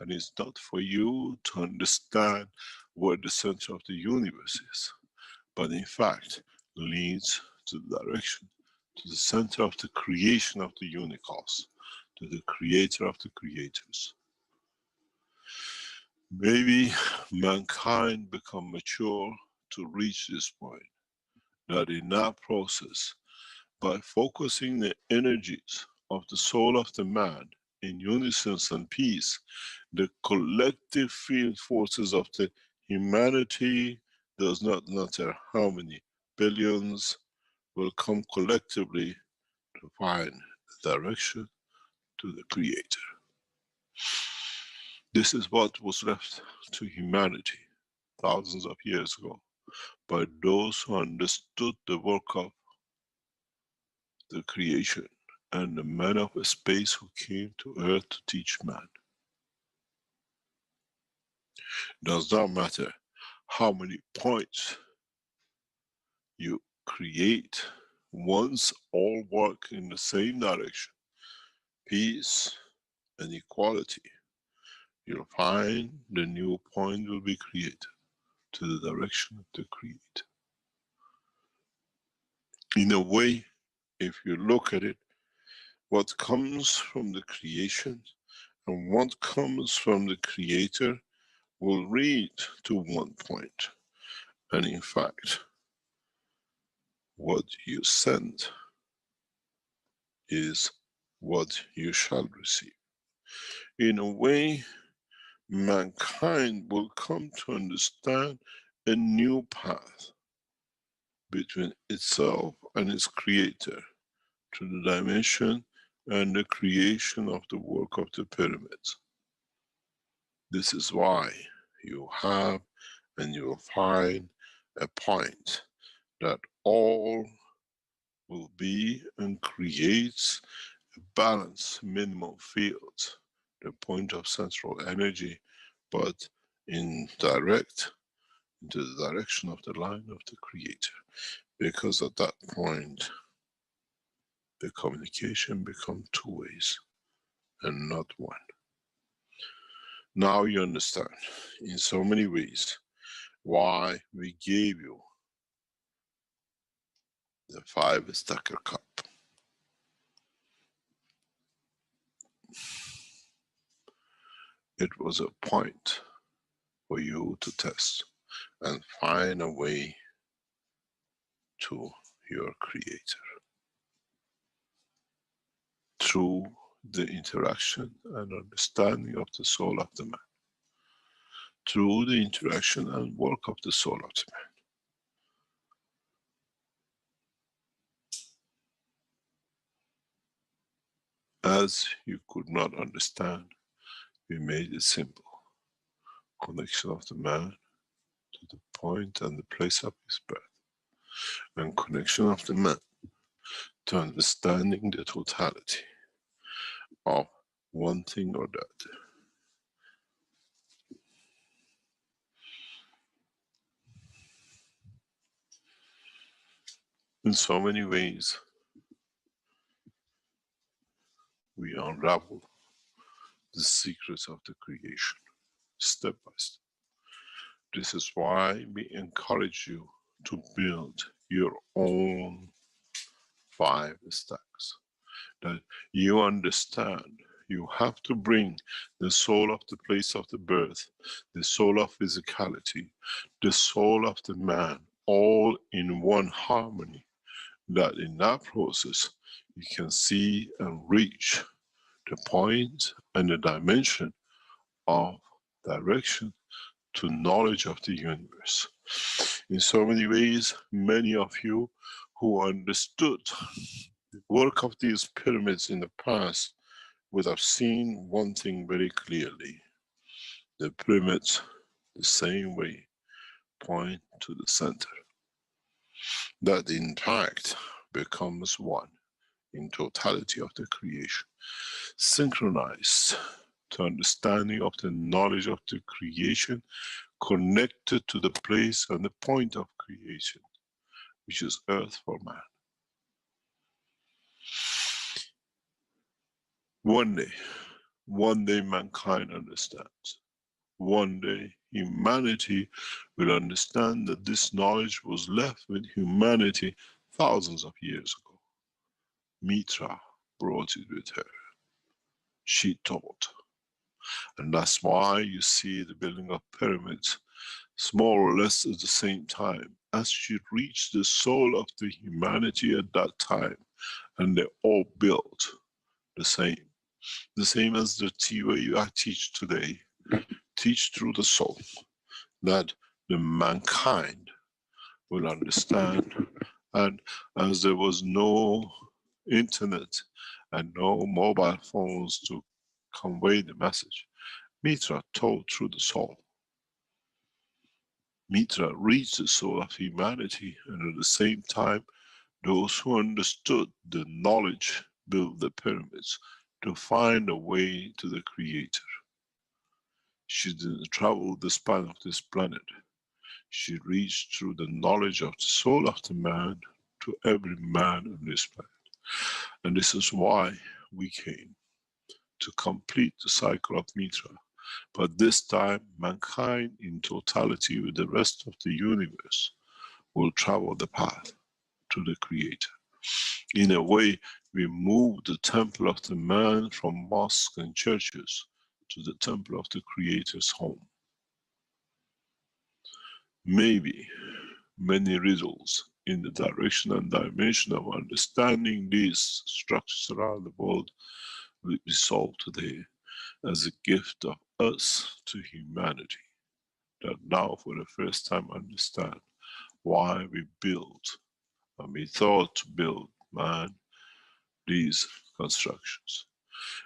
and it's not for you to understand where the center of the universe is, but in fact leads to the direction, to the center of the creation of the universe, to the Creator of the creators. Maybe mankind become mature to reach this point, that in that process, by focusing the energies of the soul of the man in unison and peace, the collective field forces of the humanity, does not matter how many billions, will come collectively to find the direction to the Creator. This is what was left to humanity thousands of years ago by those who understood the work of the creation and the men of space who came to earth to teach man. Does not matter how many points you create, once all work in the same direction, peace and equality, you'll find the new point will be created to the direction of the Creator. In a way, if you look at it, what comes from the creation and what comes from the Creator will lead to one point. And in fact, what you send is what you shall receive. In a way, mankind will come to understand a new path between itself and its Creator, to the dimension and the creation of the work of the pyramids. This is why you have and you will find a point that all will be and creates a balanced minimum field, the point of central energy, but into the direction of the line of the Creator. Because at that point, the communication becomes two ways and not one. Now you understand in so many ways why we gave you the 5-stacker cup. It was a point for you to test and find a way to your Creator through the interaction and understanding of the soul of the man, through the interaction and work of the soul of the man. As you could not understand, we made it simple. Connection of the man to the point and the place of his birth, and connection of the man to understanding the totality of one thing or the other. In so many ways, we unravel the secrets of the creation, step by step. This is why we encourage you to build your own 5 stacks. That you understand, you have to bring the soul of the place of the birth, the soul of physicality, the soul of the man, all in one harmony. That in that process, you can see and reach the point and the dimension of direction to knowledge of the universe. In so many ways, many of you who understood the work of these pyramids in the past would have seen one thing very clearly. The pyramids, the same way, point to the center. That in fact becomes one in totality of the creation. Synchronized to understanding of the knowledge of the creation, connected to the place and the point of creation, which is earth for man. One day mankind understands. One day humanity will understand that this knowledge was left with humanity thousands of years ago. Mitra brought it with her. She taught. And that's why you see the building of pyramids, more or less at the same time, as she reached the soul of the humanity at that time, and they all built the same. The same as the way I teach today, teach through the soul, that the mankind will understand. And as there was no internet and no mobile phones to convey the message, Mitra taught through the soul. Mitra reached the soul of humanity, and at the same time, those who understood the knowledge built the pyramids to find a way to the Creator. She didn't travel the span of this planet. She reached through the knowledge of the soul of the man to every man on this planet. And this is why we came, to complete the cycle of Mitra. But this time, mankind in totality with the rest of the universe will travel the path to the Creator. In a way, we move the temple of the man from mosques and churches to the temple of the Creator's home. Maybe many riddles in the direction and dimension of understanding these structures around the world will be solved today as a gift of us to humanity, that now for the first time understand why we built, and we thought to build man, these constructions.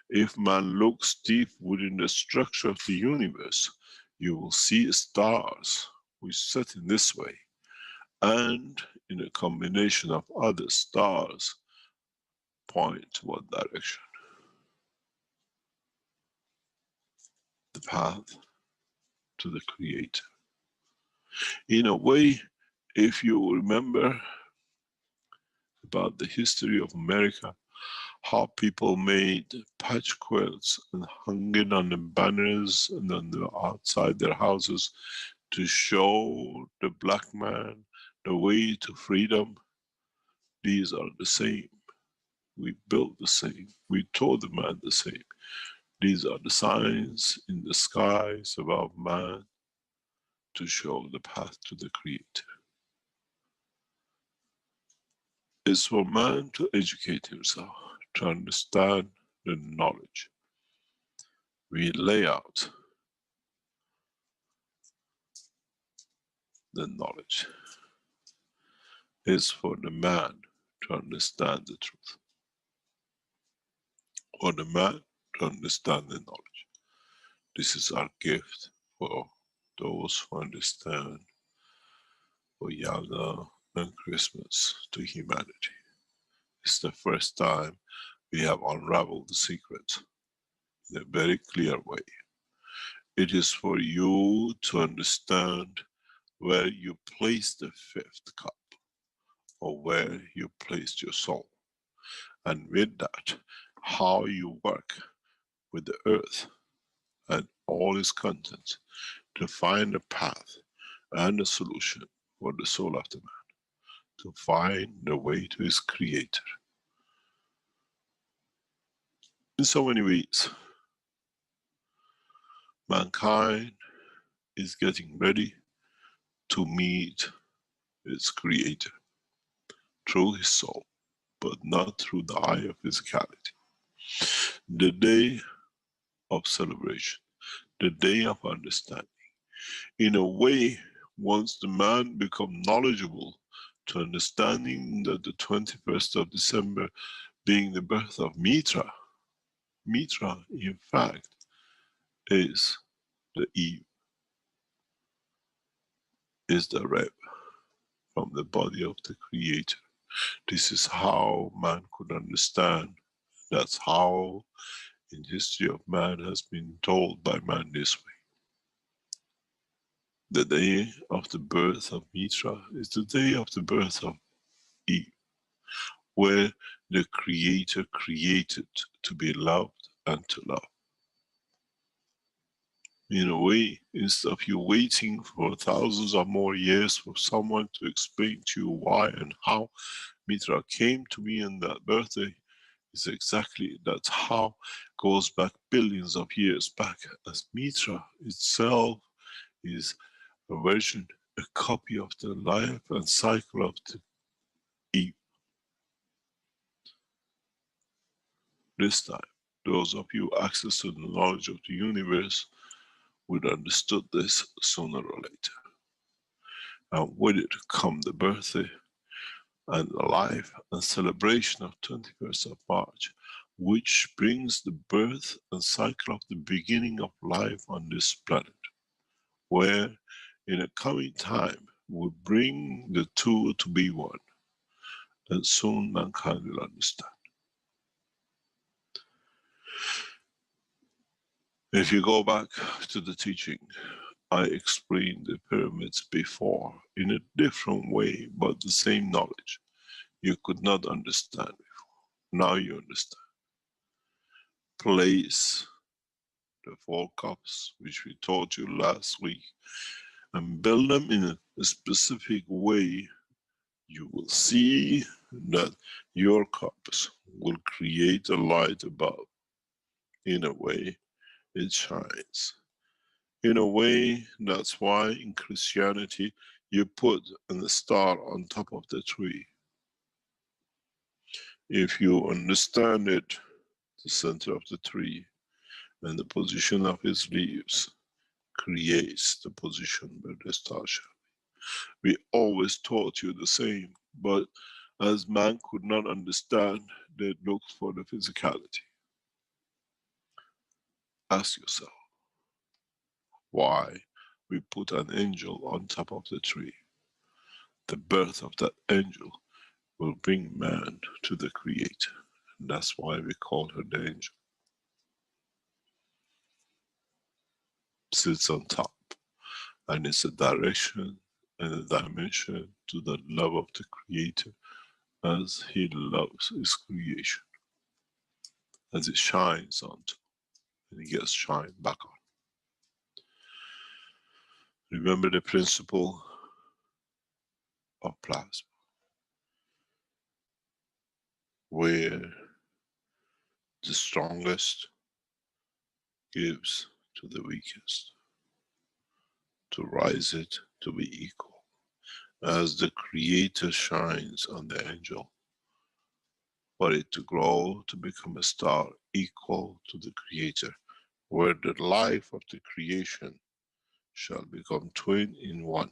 If man looks deep within the structure of the universe, you will see stars which set in this way, and in a combination of other stars point to what direction? The path to the Creator. In a way, if you remember about the history of America, how people made patch quilts and hung it on the banners and on the outside their houses to show the black man the way to freedom. These are the same. We built the same. We taught the man the same. These are the signs in the skies above man to show the path to the Creator. It's for man to educate himself, to understand the knowledge. We lay out the knowledge. It's for the man to understand the truth. For the man to understand the knowledge. This is our gift for those who understand, for Yalda and Christmas to humanity. It's the first time we have unraveled the secret in a very clear way. It is for you to understand where you place the 5th cup of where you placed your soul. And with that, how you work with the earth and all its contents to find a path and a solution for the soul of the man, to find the way to his creator. In so many ways, mankind is getting ready to meet its creator through his soul, but not through the eye of physicality. The day of celebration, the day of understanding. In a way, once the man becomes knowledgeable to understanding that the 21st of December being the birth of Mitra, Mitra in fact is the Eve, is the rib from the body of the Creator. This is how man could understand. That's how in history of man has been told by man this way. The day of the birth of Mitra is the day of the birth of Eve, where the Creator created to be loved and to love. In a way, instead of you waiting for thousands or more years for someone to explain to you why and how Mitra came to be on that birthday, is exactly that's how goes back billions of years back, as Mitra itself is a version, a copy of the life and cycle of the Eve. This time, those of you access to the knowledge of the universe would understood this sooner or later. And with it come the birthday and the life and celebration of 21st of March, which brings the birth and cycle of the beginning of life on this planet, where in a coming time will bring the two to be one, and soon mankind will understand. If you go back to the teaching, I explained the pyramids before in a different way, but the same knowledge. You could not understand before. Now you understand. Place the 4 cups, which we taught you last week, and build them in a specific way. You will see that your cups will create a light above. In a way, it shines. In a way, that's why in Christianity you put a star on top of the tree. If you understand it, the center of the tree and the position of its leaves creates the position where the star shall be. We always taught you the same, but as man could not understand, they looked for the physicality. Ask yourself, why we put an angel on top of the tree? The birth of that angel will bring man to the Creator. And that's why we call her the angel. Sits on top, and it's a direction and a dimension to the love of the Creator as He loves His creation. As it shines on top, and it gets shine back on. Remember the principle of plasma, where the strongest gives to the weakest, to rise it to be equal. As the Creator shines on the angel, for it to grow to become a star equal to the Creator, where the life of the creation shall become twin in one,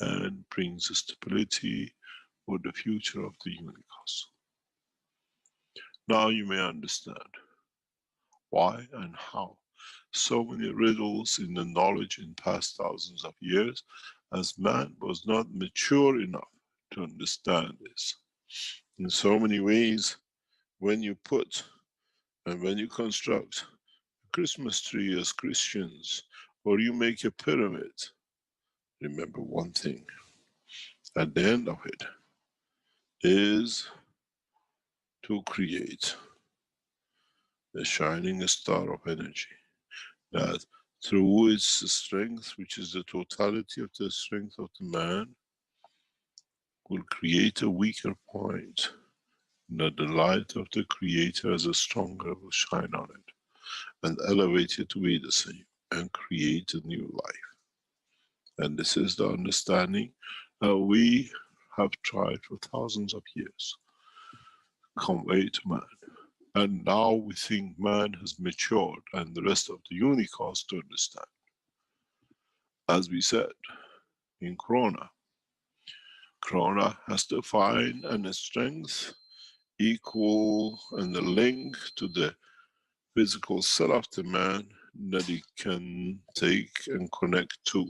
and brings stability for the future of the universe. Now you may understand why and how so many riddles in the knowledge in past thousands of years, as man was not mature enough to understand this. In so many ways, when you put and when you construct a Christmas tree as Christians, or you make a pyramid, remember one thing, at the end of it, is to create a shining star of energy that through its strength, which is the totality of the strength of the man, will create a weaker point, that the light of the Creator as a stronger will shine on it and elevate it to be the same and create a new life. And this is the understanding that we have tried for thousands of years to convey to man. And now we think man has matured and the rest of the universe to understand. As we said in Corona, Corona has to find a strength equal and the link to the physical cell of the man that he can take and connect to.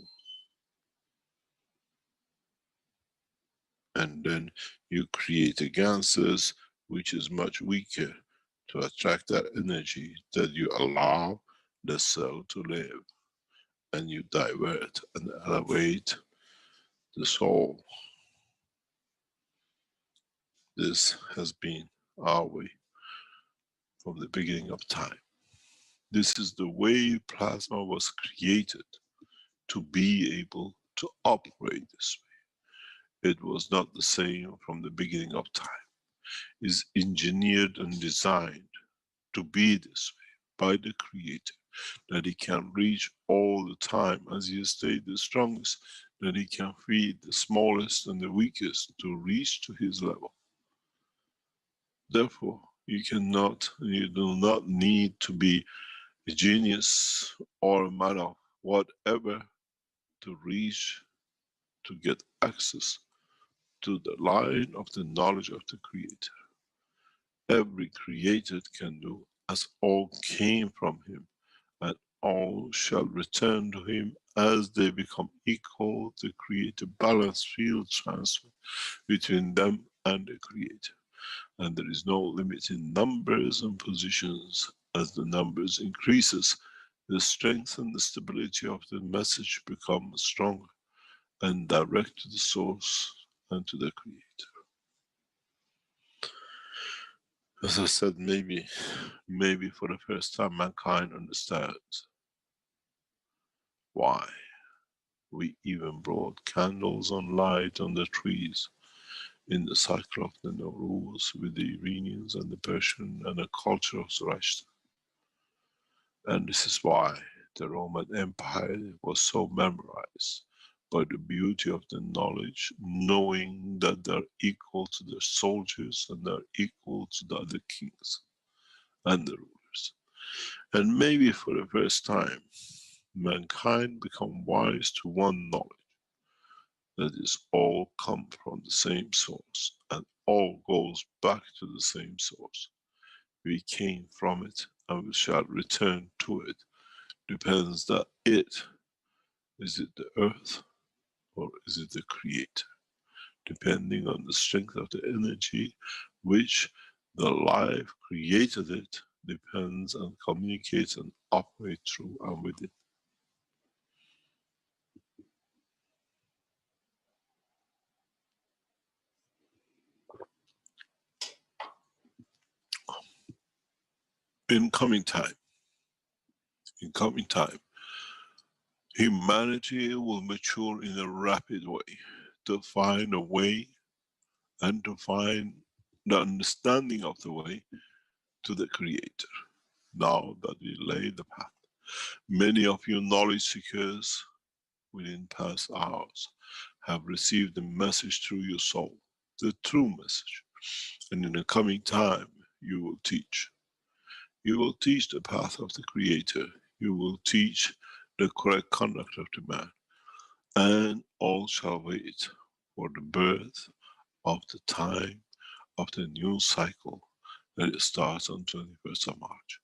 And then you create a gases which is much weaker to attract that energy that you allow the cell to live, and you divert and elevate the soul. This has been our way from the beginning of time. This is the way plasma was created, to be able to operate this way. It was not the same from the beginning of time. It's engineered and designed to be this way by the Creator, that he can reach all the time, as he stayed the strongest, that he can feed the smallest and the weakest to reach to his level. Therefore, you do not need to be a genius or a man of whatever to reach, to get access to the line of the knowledge of the Creator. Every created can do, as all came from him, and all shall return to him as they become equal. The Creator balance field transfer between them and the Creator. And there is no limit in numbers and positions. As the numbers increases, the strength and the stability of the message become stronger and direct to the source and to the Creator. As I said, maybe for the first time mankind understands why we even brought candles on light on the trees in the cycle of the Nowruz with the Iranians and the Persian and the culture of Zoroaster. And this is why the Roman Empire was so memorized, by the beauty of the knowledge, knowing that they're equal to their soldiers and they're equal to the other kings and the rulers. And maybe for the first time, mankind become wise to one knowledge, that is all come from the same source and all goes back to the same source. We came from it and we shall return to it. Depends that is it the earth or is it the Creator? Depending on the strength of the energy which the life created it, depends and communicates and operates through and with it. In coming time, humanity will mature in a rapid way to find a way and to find the understanding of the way to the Creator. Now that we lay the path, many of you knowledge seekers within past hours have received the message through your soul, the true message. And in the coming time, you will teach. You will teach the path of the Creator. You will teach the correct conduct of the man. And all shall wait for the birth of the time of the new cycle that it starts on 21st of March.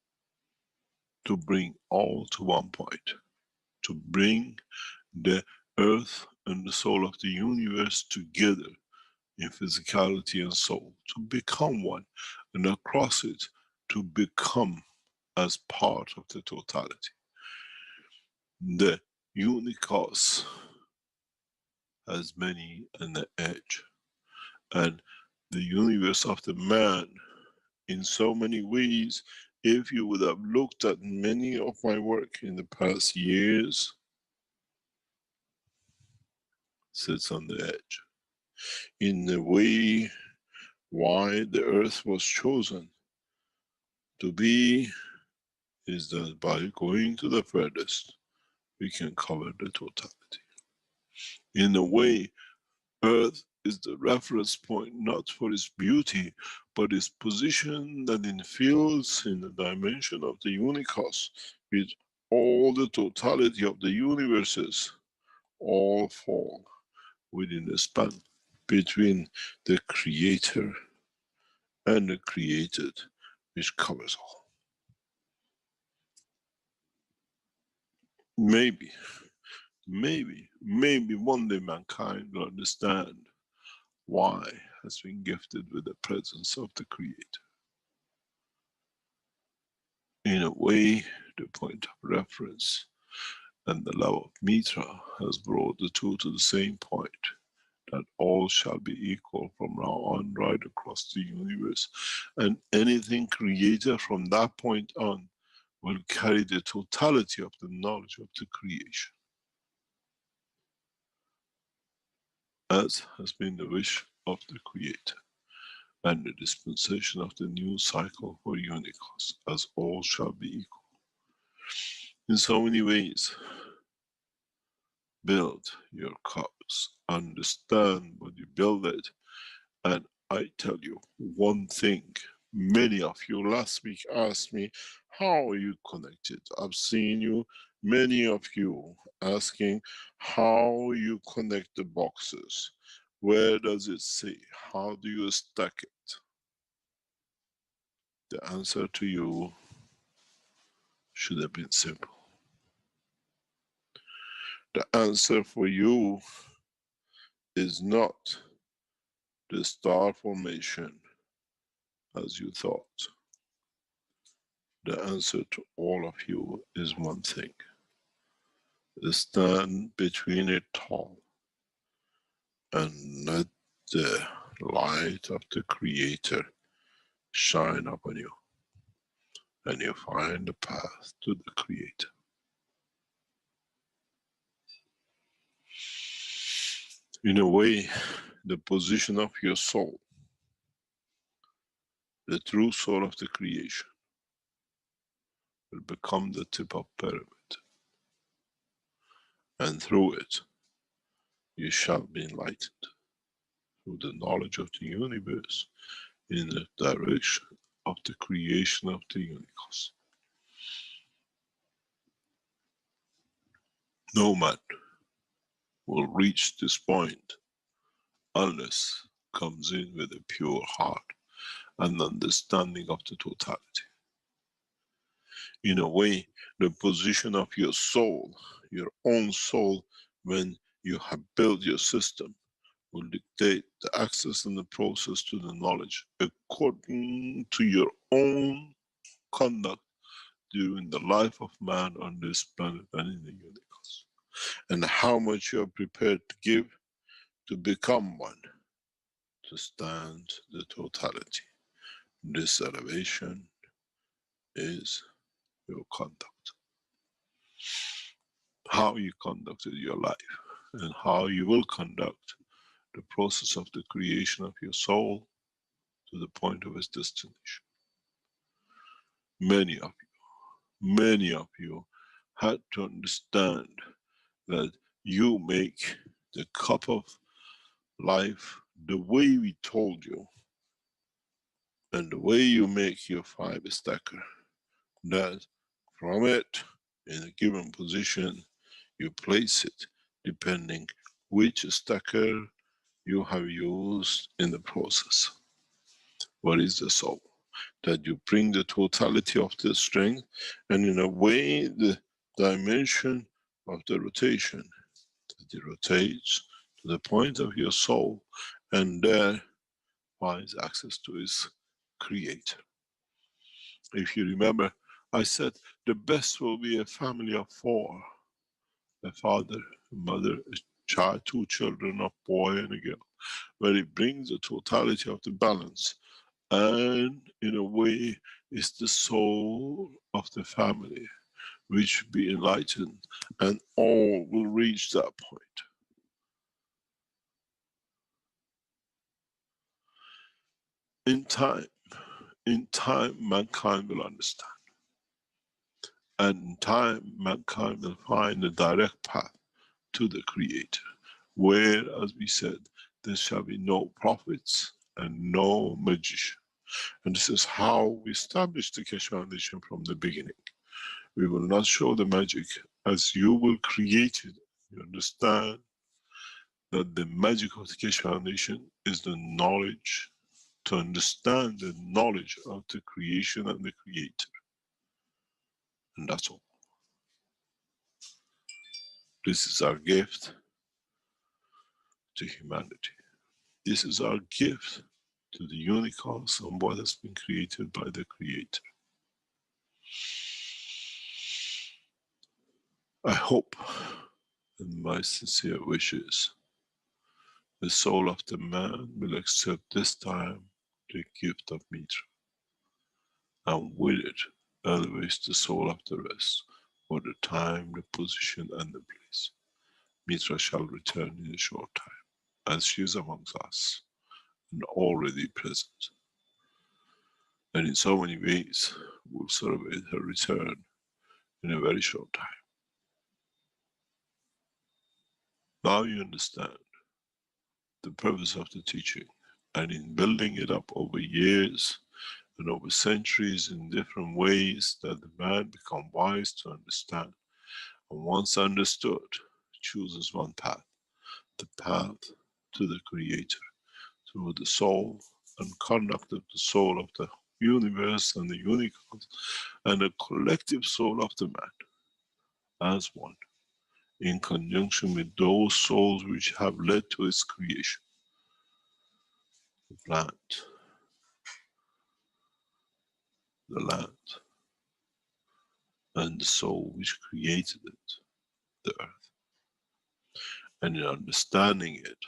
To bring all to one point. To bring the earth and the soul of the universe together in physicality and soul. To become one. And across it, to become as part of the totality. The universe has many an edge, and the universe of the man in so many ways. If you would have looked at many of my work in the past years, sits on the edge. In the way why the earth was chosen to be is that by going to the furthest, we can cover the totality. In a way, earth is the reference point not for its beauty, but its position that in fields in the dimension of the unicos, with all the totality of the universes, all fall within the span between the creator and the created, which covers all. Maybe one day mankind will understand why has been gifted with the presence of the Creator. In a way, the point of reference and the love of Mitra has brought the two to the same point, that all shall be equal from now on right across the universe, and anything created from that point on will carry the totality of the knowledge of the creation, as has been the wish of the Creator and the dispensation of the new cycle for unicos, as all shall be equal. In so many ways, build your cups, understand what you build it, and I tell you one thing. Many of you last week asked me, how are you connected? I've seen you, many of you asking how you connect the boxes. Where does it say? How do you stack it? The answer to you should have been simple. The answer for you is not the star formation as you thought. The answer to all of you is one thing. Stand between it tall and let the light of the Creator shine upon you, and you find the path to the Creator. In a way, the position of your soul, the true soul of the creation, will become the tip of pyramid, and through it you shall be enlightened through the knowledge of the universe in the direction of the creation of the unicos. No man will reach this point unless comes in with a pure heart and understanding of the totality. In a way, the position of your soul, your own soul, when you have built your system, will dictate the access and the process to the knowledge according to your own conduct during the life of man on this planet and in the universe, and how much you are prepared to give to become one, to stand the totality. This elevation is your conduct. How you conducted your life and how you will conduct the process of the creation of your soul to the point of its destination. Many of you had to understand that you make the cup of life the way we told you, and the way you make your 5-stacker, that from it, in a given position, you place it depending which stacker you have used in the process. What is the soul? That you bring the totality of the strength, and in a way the dimension of the rotation, that it rotates to the point of your soul, and there finds access to its Creator. If you remember, I said the best will be a family of 4, a father, a mother, a child, two children, a boy and a girl, where it brings the totality of the balance, and in a way it's the soul of the family which will be enlightened, and all will reach that point. In time, mankind will understand. And in time, mankind will find a direct path to the Creator, where, as we said, there shall be no prophets and no magician. And this is how we established the Keshe Foundation from the beginning. We will not show the magic. As you will create it, you understand that the magic of the Keshe Foundation is the knowledge, to understand the knowledge of the creation and the Creator. And that's all. This is our gift to humanity. This is our gift to the universe and what has been created by the Creator. I hope, and my sincere wishes, the soul of the man will accept this time the gift of Mitra, and with it elevates the soul of the rest for the time, the position, and the place. Mitra shall return in a short time, as she is amongst us and already present. And in so many ways, we'll celebrate her return in a very short time. Now you understand the purpose of the teaching, and in building it up over years and over centuries in different ways, that the man become wise to understand, and once understood, chooses one path, the path to the Creator, through the soul and conduct of the soul of the universe and the universe, and the collective soul of the man as one, in conjunction with those souls which have led to its creation. The plant, the land, and the soul which created it, the earth. And in understanding it,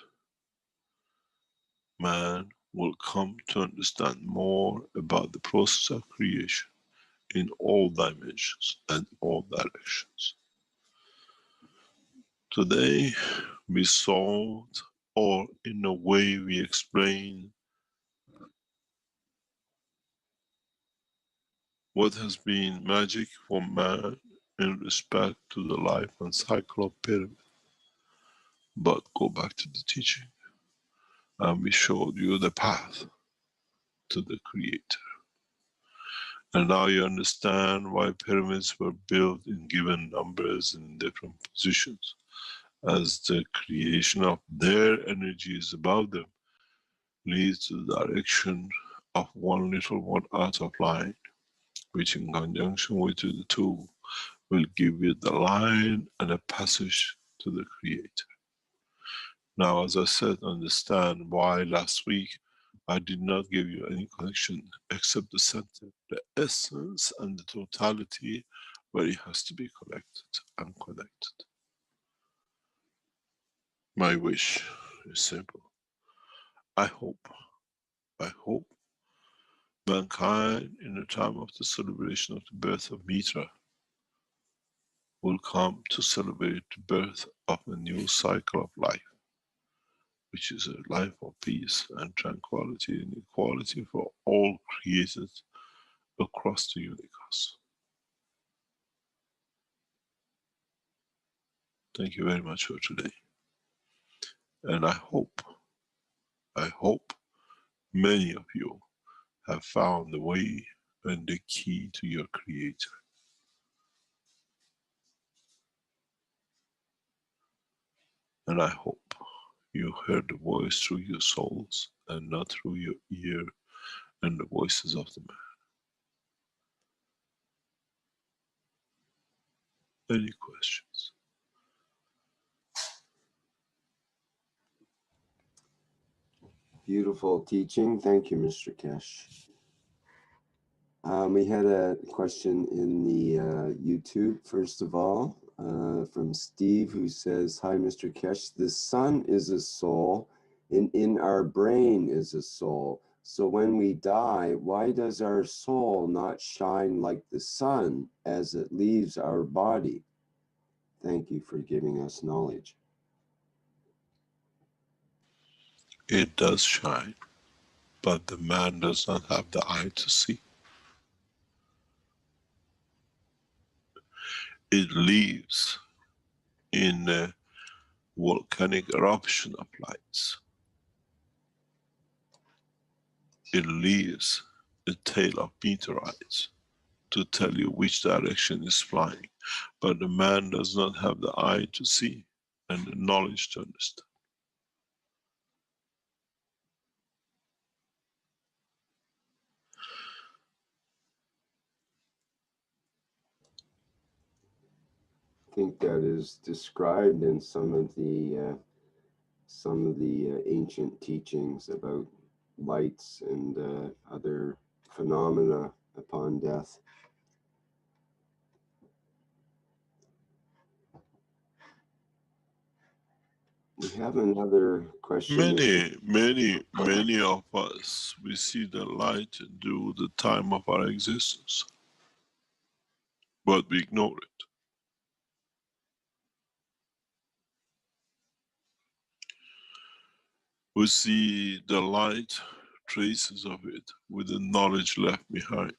man will come to understand more about the process of creation in all dimensions and all directions. Today we solved, or in a way we explain, what has been magic for man in respect to the life and cycle of pyramid. But go back to the teaching, and we showed you the path to the Creator. And now you understand why pyramids were built in given numbers and in different positions, as the creation of their energies above them leads to the direction of one little one out of line, which in conjunction with the two will give you the line and a passage to the Creator. Now, as I said, understand why last week I did not give you any connection except the center, the essence and the totality, where it has to be collected and connected. My wish is simple. I hope mankind in the time of the celebration of the birth of Mitra will come to celebrate the birth of a new cycle of life, which is a life of peace and tranquility and equality for all created across the universe. Thank you very much for today. And I hope many of you have found the way and the key to your Creator. And I hope you heard the voice through your souls and not through your ear and the voices of the man. Any questions? Beautiful teaching. Thank you, Mr. Keshe. We had a question in the YouTube, first of all. from Steve, who says, "Hi, Mr. Keshe. The sun is a soul, and in our brain is a soul. So when we die, why does our soul not shine like the sun as it leaves our body? Thank you for giving us knowledge." It does shine, but the man does not have the eye to see. It lives in a volcanic eruption of lights. It leaves a tail of meteorites to tell you which direction is flying, but the man does not have the eye to see and the knowledge to understand. I think that is described in some of the ancient teachings about lights and other phenomena upon death. We have another question. Many of us, we see the light due the time of our existence, but we ignore it. We see the light, traces of it, with the knowledge left behind.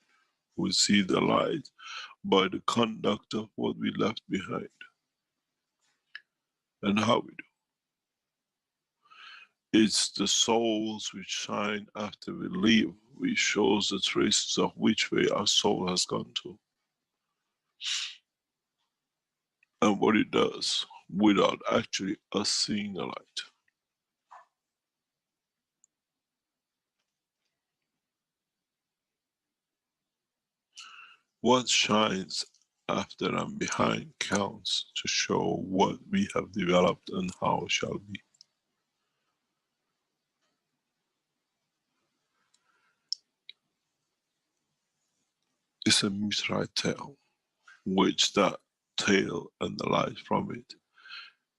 We see the light by the conduct of what we left behind and how we do. It's the souls which shine after we leave, which shows the traces of which way our soul has gone to. And what it does without actually us seeing the light. What shines after and behind counts to show what we have developed and how shall be. It's a meteorite tail, which that tail and the light from it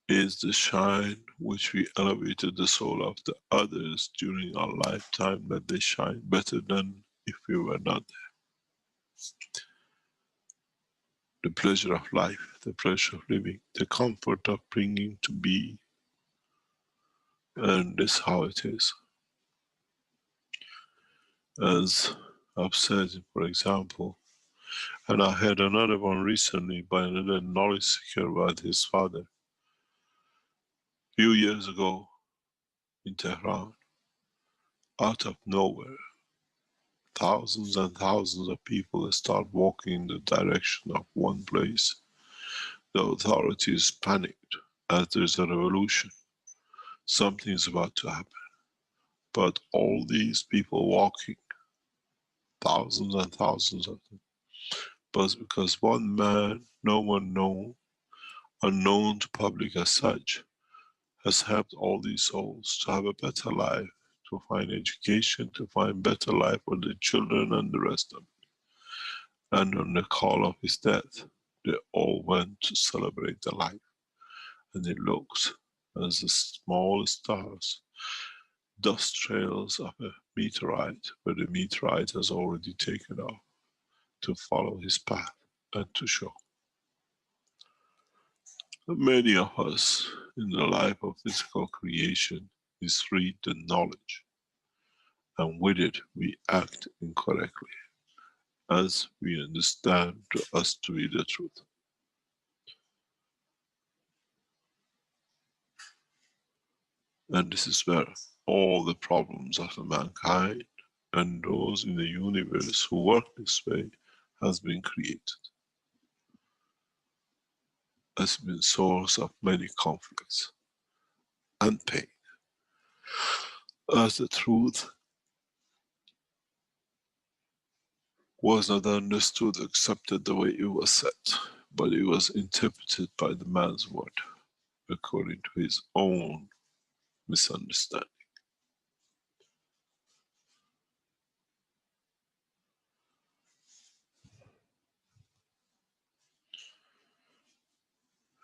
is the shine which we elevated the soul of the others during our lifetime, that they shine better than if we were not there. The pleasure of life, the pleasure of living, the comfort of bringing to be, and this is how it is. As I've said, for example, and I had another one recently by another knowledge seeker about his father. Few years ago in Tehran, out of nowhere, thousands and thousands of people start walking in the direction of one place. The authorities panicked as there's a revolution. Something's about to happen. But all these people walking, thousands and thousands of them, but because one man, no one known, unknown to public as such, has helped all these souls to have a better life, to find education, to find better life for their children and the rest of it. And on the call of his death, they all went to celebrate the life. And it looks as the small stars, dust trails of a meteorite, but the meteorite has already taken off to follow his path and to show. Many of us in the life of physical creation is read the knowledge, and with it we act incorrectly, as we understand to us to be the truth. And this is where all the problems of the mankind and those in the universe who work this way has been created. Has been source of many conflicts and pain. As the truth was not understood, accepted the way it was said, but it was interpreted by the man's word, according to his own misunderstanding.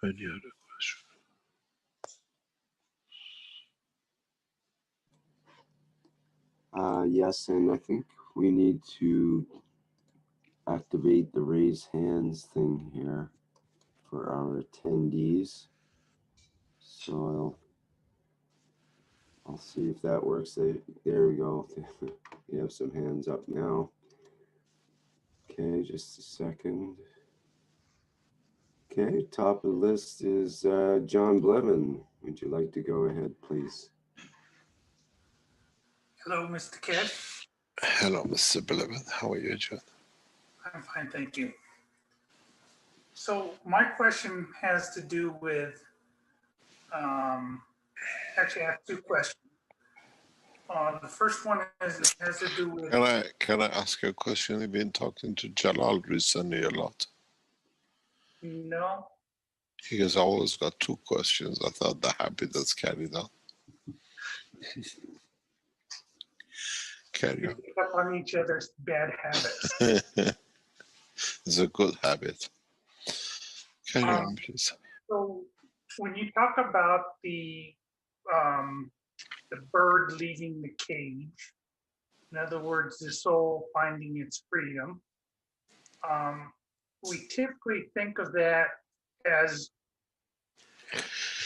Any other question? Yes, and I think we need to activate the raise hands thing here for our attendees. So I'll see if that works. There we go. We have some hands up now. Okay, just a second. Okay, top of the list is John Blevin. Would you like to go ahead, please? Hello, Mr. Keshe. Hello, Mr. Blevin. How are you, John? I'm fine, thank you. So my question has to do with, actually I have two questions. The first one has to do with... Can I ask you a question? You've been talking to Jalal recently a lot. No. He has always got two questions. I thought the habit that's carried on. Carry We on. pick up on each other's bad habits. It's a good habit. Carry on, please. So when you talk about the bird leaving the cage, in other words, the soul finding its freedom, we typically think of that as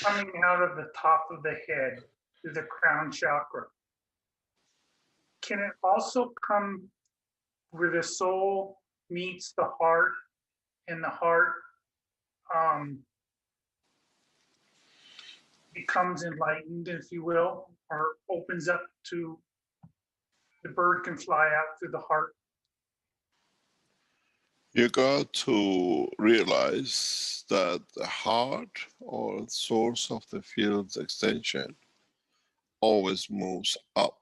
coming out of the top of the head through the crown chakra. Can it also come where the soul meets the heart and the heart becomes enlightened, if you will, or opens up to the bird can fly out through the heart? You got to realize that the heart or source of the field's extension always moves up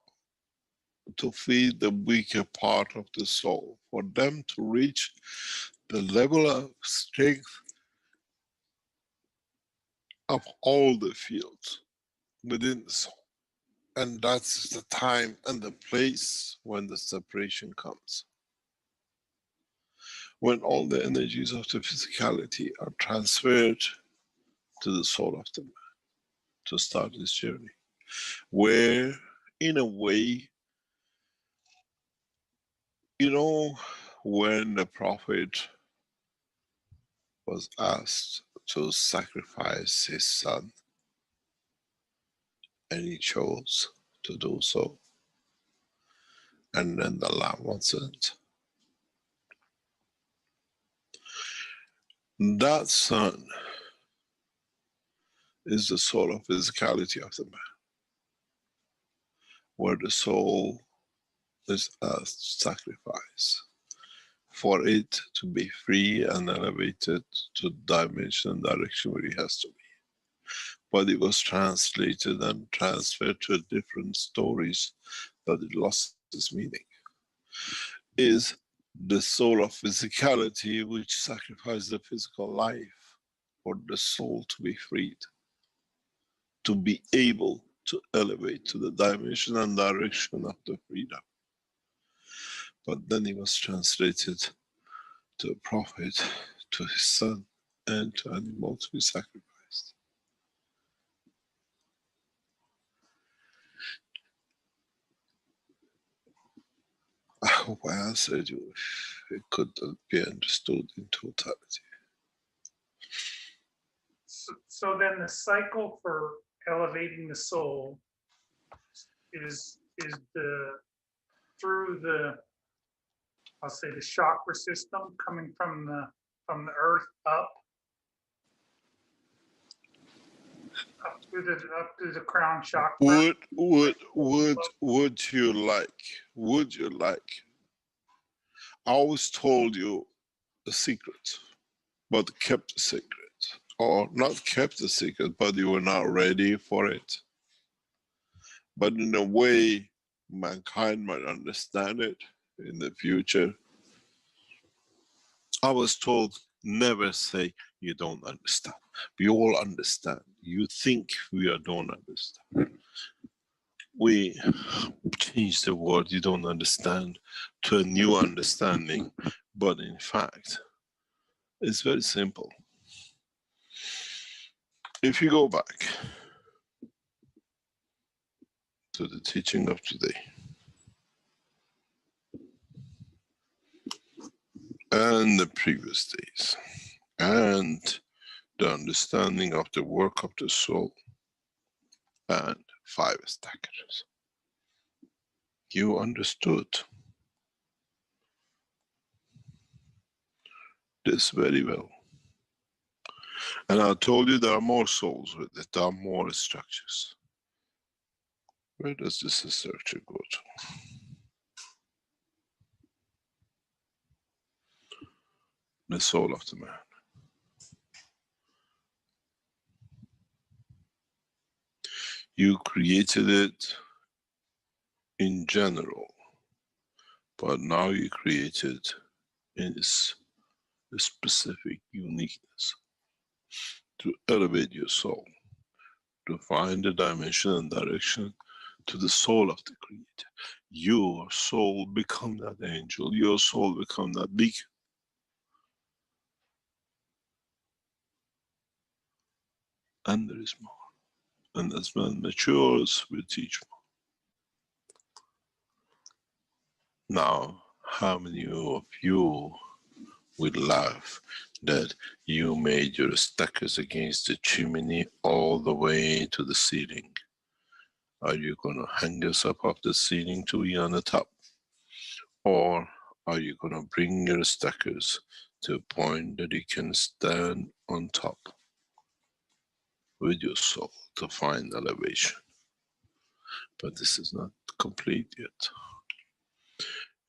to feed the weaker part of the soul, for them to reach the level of strength of all the fields within the soul. And that's the time and the place when the separation comes. When all the energies of the physicality are transferred to the soul of the man to start this journey, where in a way, you know, when the prophet was asked to sacrifice his son, and he chose to do so, and then the lamb was sent. That son is the soul of physicality of the man, where the soul is asked to sacrifice for it to be free and elevated to the dimension and direction where it has to be. But it was translated and transferred to different stories that it lost its meaning. Is the soul of physicality which sacrificed the physical life for the soul to be freed, to be able to elevate to the dimension and direction of the freedom. But then it was translated to a prophet, to his son, and to animals to be sacrificed. I hope I answered you. It could be understood in totality. So then the cycle for elevating the soul is through the, I'll say, the chakra system coming from the earth up through the crown chakra. Would you like? I always told you a secret, but kept the secret, or not kept the secret, but you were not ready for it. But in a way, mankind might understand it in the future. I was told, never say you don't understand. We all understand. You think we don't understand. We change the word you don't understand to a new understanding, but in fact, it's very simple. If you go back to the teaching of today, and the previous days, and the understanding of the work of the soul, and 5 stackers, you understood this very well. And I told you there are more souls with it, there are more structures. Where does this structure go to? The soul of the man. You created it in general, but now you create it in its specific uniqueness to elevate your soul, to find the dimension and direction to the soul of the Creator. Your soul become that angel, your soul become that beacon. And there is more. And as man matures, we teach more. Now, how many of you would laugh that you made your stackers against the chimney all the way to the ceiling? Are you going to hang yourself off the ceiling to be on the top? Or are you going to bring your stackers to a point that you can stand on top with your soul to find elevation? But this is not complete yet.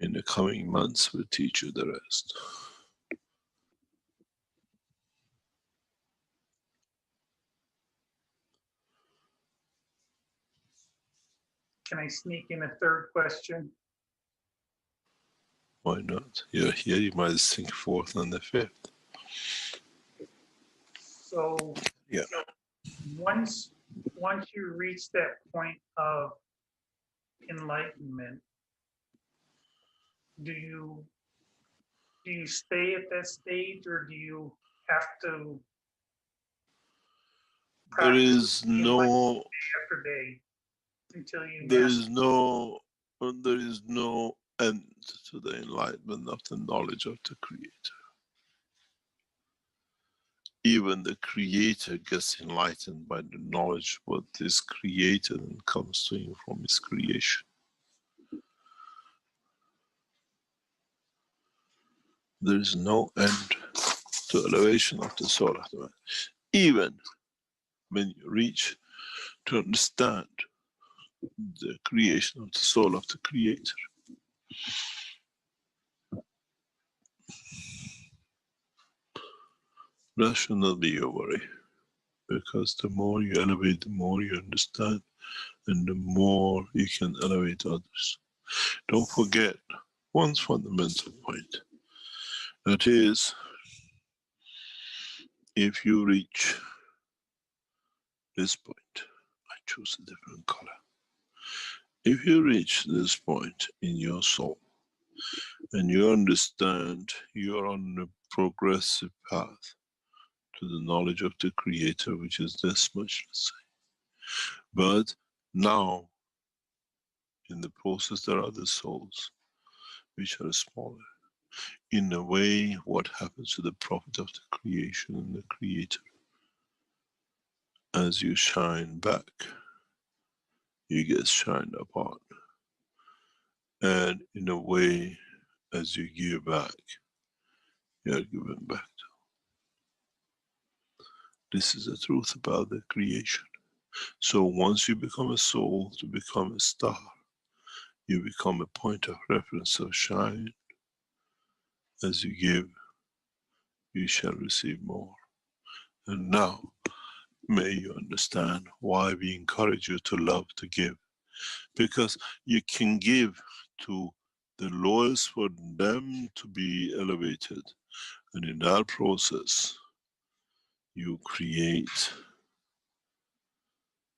In the coming months, we'll teach you the rest. Can I sneak in a third question? Why not? You're here, you might think 4th and the 5th. So yeah, once you reach that point of enlightenment, do you stay at that stage, or do you have to there practice is no day after day until you there master? is no end to the enlightenment of the knowledge of the Creator. Even the Creator gets enlightened by the knowledge what is created and comes to him from his creation. There is no end to elevation of the soul of the man. Even when you reach to understand the creation of the soul of the Creator. That should not be your worry, because the more you elevate, the more you understand, and the more you can elevate others. Don't forget one fundamental point. That is, if you reach this point, I choose a different color. If you reach this point in your soul, and you understand you're on a progressive path to the knowledge of the Creator, which is this much, let's say. But now, in the process, there are other souls which are smaller. In a way, what happens to the prophet of the creation and the Creator? As you shine back, you get shined upon. And in a way, as you give back, you are given back to. This is the truth about the creation. So once you become a soul, to become a star, you become a point of reference of shine. As you give, you shall receive more. And now, may you understand why we encourage you to love to give. Because you can give to the lowest for them to be elevated. And in that process, you create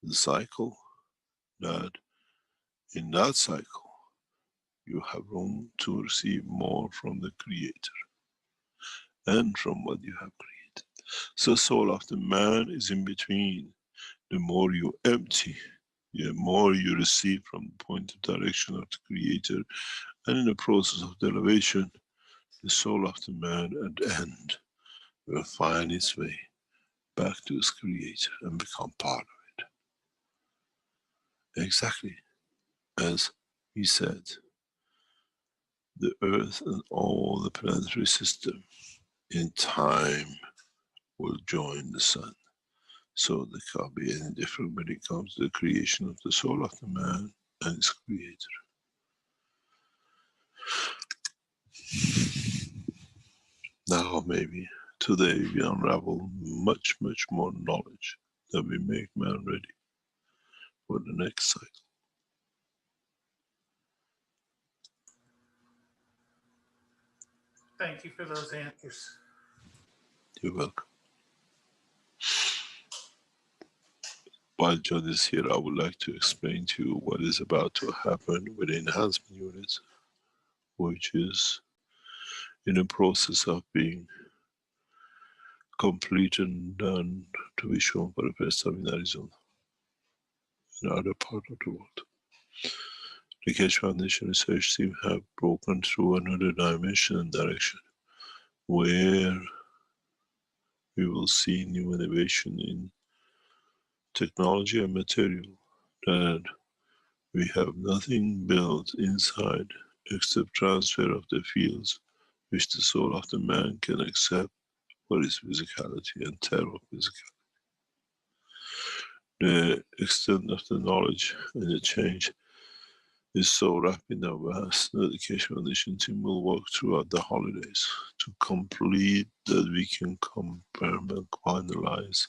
the cycle that in that cycle, you have room to receive more from the Creator and from what you have created. So soul of the man is in between. The more you empty, the more you receive from the point of direction of the Creator, and in the process of derivation, the soul of the man at the end will find its way back to its Creator and become part of it. Exactly as he said, the earth and all the planetary system in time will join the sun. So there can't be any difference when it comes to the creation of the soul of the man and its Creator. Now maybe today we unravel much, much more knowledge that we make man ready for the next cycle. Thank you for those answers. You're welcome. While John is here, I would like to explain to you what is about to happen with the enhancement unit, which is in the process of being completed and done to be shown for the first time in Arizona, in other part of the world. The Keshe Foundation research team have broken through another dimension and direction, where we will see new innovation in technology and material that we have nothing built inside except transfer of the fields which the soul of the man can accept for its physicality and terror physicality. The extent of the knowledge and the change is so rapid and vast that the Keshe Foundation team will work throughout the holidays to complete that we can confirm and finalize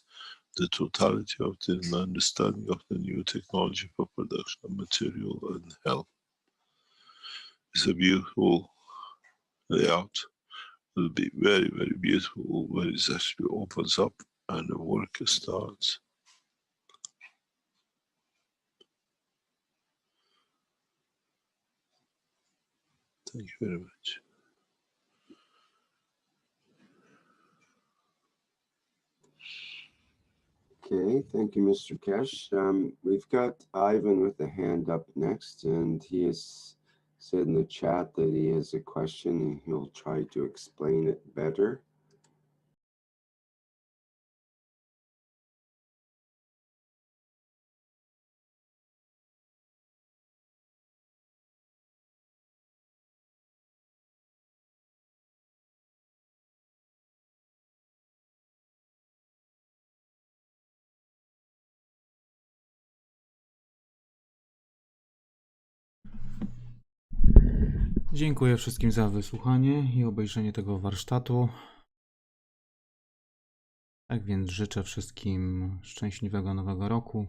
the totality of the understanding of the new technology for production of material and health. It's a beautiful layout. It will be very, very beautiful when it actually opens up and the work starts. Thank you very much. Okay, thank you, Mr. Keshe. We've got Ivan with a hand up next, and he has said in the chat that he has a question and he'll try to explain it better. Dziękuję wszystkim za wysłuchanie i obejrzenie tego warsztatu. Tak więc życzę wszystkim szczęśliwego nowego roku.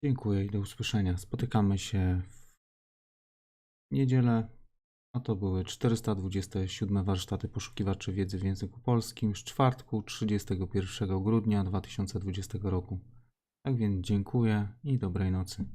Dziękuję i do usłyszenia. Spotykamy się w niedzielę, a to były 427 warsztaty poszukiwaczy wiedzy w języku polskim z czwartku 31 grudnia 2020 roku. Tak więc dziękuję i dobrej nocy.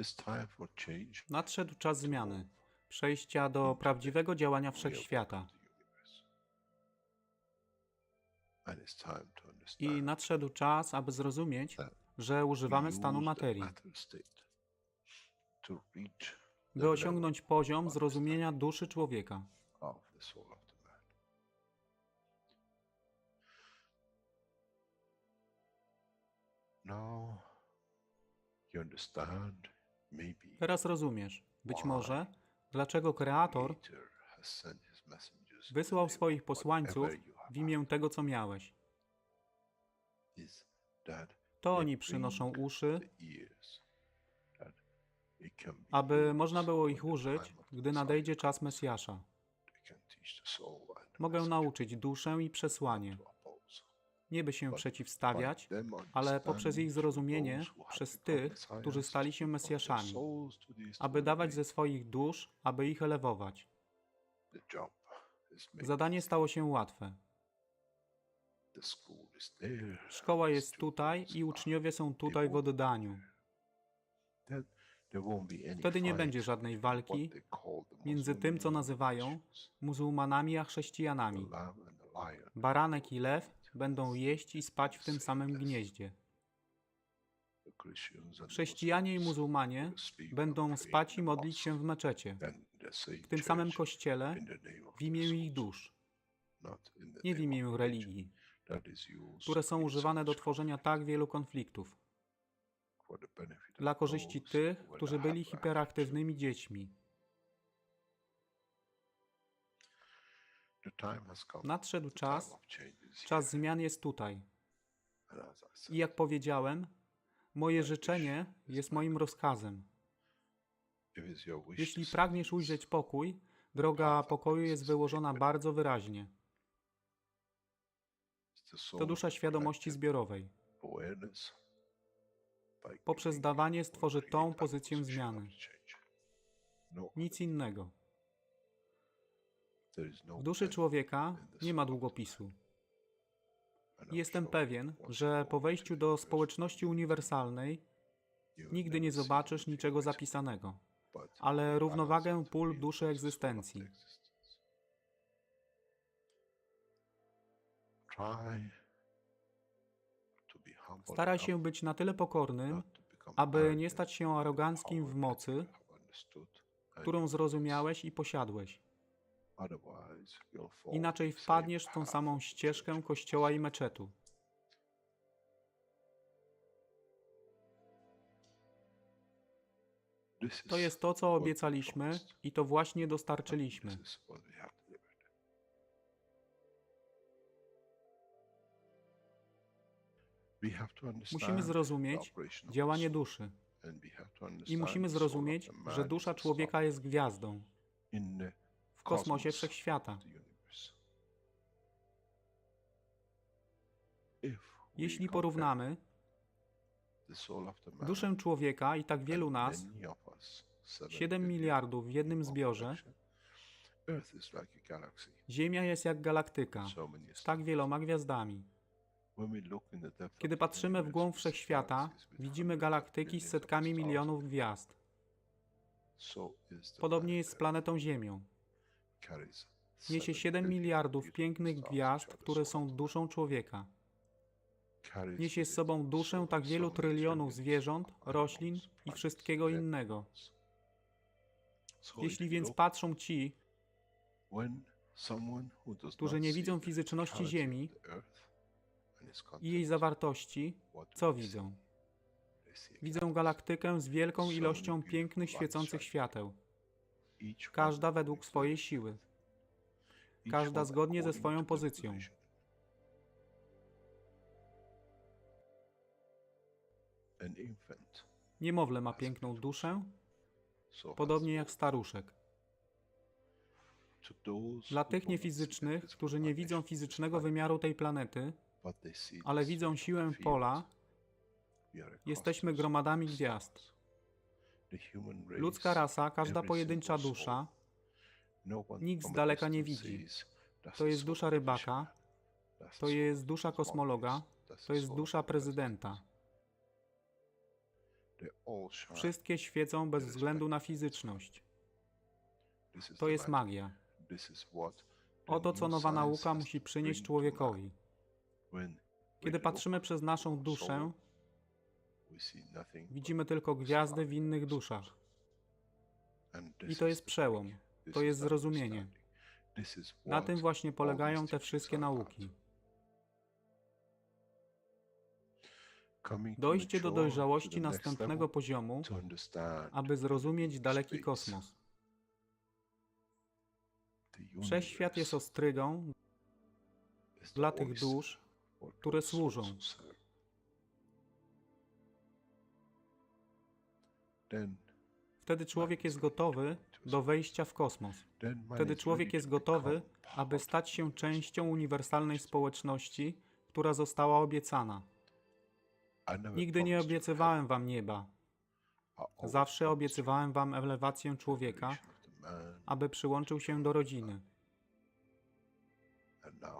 It's time for change. Nadszedł czas zmiany, przejścia do prawdziwego działania wszechświata. I nadszedł czas, aby zrozumieć, że używamy stanu materii, by osiągnąć poziom zrozumienia duszy człowieka. Teraz rozumiesz, być może, dlaczego Kreator wysłał swoich posłańców w imię tego, co miałeś. To oni przynoszą uszy, aby można było ich użyć, gdy nadejdzie czas Mesjasza. Mogę nauczyć duszę i przesłanie. Nie by się przeciwstawiać, ale poprzez ich zrozumienie przez tych, którzy stali się Mesjaszami, aby dawać ze swoich dusz, aby ich elewować. Zadanie stało się łatwe. Szkoła jest tutaj i uczniowie są tutaj w oddaniu. Wtedy nie będzie żadnej walki między tym, co nazywają muzułmanami a chrześcijanami. Baranek i lew będą jeść i spać w tym samym gnieździe. Chrześcijanie i muzułmanie będą spać i modlić się w meczecie, w tym samym kościele, w imię ich dusz, nie w imię religii, które są używane do tworzenia tak wielu konfliktów, dla korzyści tych, którzy byli hiperaktywnymi dziećmi. Nadszedł czas zmian jest tutaj. I jak powiedziałem, moje życzenie jest moim rozkazem. Jeśli pragniesz ujrzeć pokój, droga pokoju jest wyłożona bardzo wyraźnie. To dusza świadomości zbiorowej. Poprzez dawanie stworzy tą pozycję zmiany. Nic innego. W duszy człowieka nie ma długopisu. Jestem pewien, że po wejściu do społeczności uniwersalnej nigdy nie zobaczysz niczego zapisanego, ale równowagę pól duszy egzystencji. Staraj się być na tyle pokornym, aby nie stać się aroganckim w mocy, którą zrozumiałeś i posiadłeś. Inaczej wpadniesz w tą samą ścieżkę kościoła i meczetu. To jest to, co obiecaliśmy i to właśnie dostarczyliśmy. Musimy zrozumieć działanie duszy i musimy zrozumieć, że dusza człowieka jest gwiazdą w kosmosie wszechświata. Jeśli porównamy duszę człowieka i tak wielu nas, 7 miliardów w jednym zbiorze, Ziemia jest jak galaktyka z tak wieloma gwiazdami. Kiedy patrzymy w głąb wszechświata, widzimy galaktyki z setkami milionów gwiazd. Podobnie jest z planetą Ziemią. Niesie 7 miliardów pięknych gwiazd, które są duszą człowieka. Niesie z sobą duszę tak wielu trylionów zwierząt, roślin i wszystkiego innego. Jeśli więc patrzą ci, którzy nie widzą fizyczności Ziemi i jej zawartości, co widzą? Widzą galaktykę z wielką ilością pięknych, świecących świateł. Każda według swojej siły. Każda zgodnie ze swoją pozycją. Niemowlę ma piękną duszę, podobnie jak staruszek. Dla tych niefizycznych, którzy nie widzą fizycznego wymiaru tej planety, ale widzą siłę pola, jesteśmy gromadami gwiazd. Ludzka rasa, każda pojedyncza dusza, nikt z daleka nie widzi. To jest dusza rybaka, to jest dusza kosmologa, to jest dusza prezydenta. Wszystkie świecą bez względu na fizyczność. To jest magia. Oto, co nowa nauka musi przynieść człowiekowi. Kiedy patrzymy przez naszą duszę, widzimy tylko gwiazdy w innych duszach. I to jest przełom, to jest zrozumienie. Na tym właśnie polegają te wszystkie nauki. Dojście do dojrzałości następnego poziomu, aby zrozumieć daleki kosmos. Wszechświat jest ostrygą dla tych dusz, które służą. Wtedy człowiek jest gotowy do wejścia w kosmos. Wtedy człowiek jest gotowy, aby stać się częścią uniwersalnej społeczności, która została obiecana. Nigdy nie obiecywałem wam nieba. Zawsze obiecywałem wam elewację człowieka, aby przyłączył się do rodziny.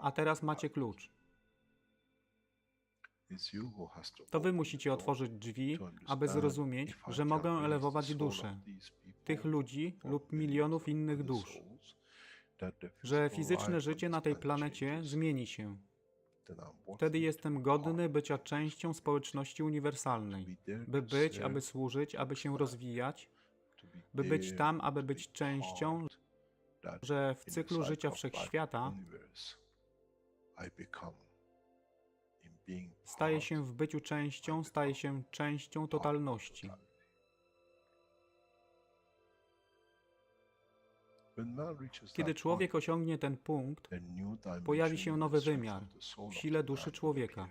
A teraz macie klucz. To wy musicie otworzyć drzwi, aby zrozumieć, że mogę elewować duszę tych ludzi lub milionów innych dusz, że fizyczne życie na tej planecie zmieni się. Wtedy jestem godny bycia częścią społeczności uniwersalnej, by być, aby służyć, aby się rozwijać, by być tam, aby być częścią, że w cyklu życia wszechświata staje się w byciu częścią, staje się częścią totalności. Kiedy człowiek osiągnie ten punkt, pojawi się nowy wymiar w sile duszy człowieka,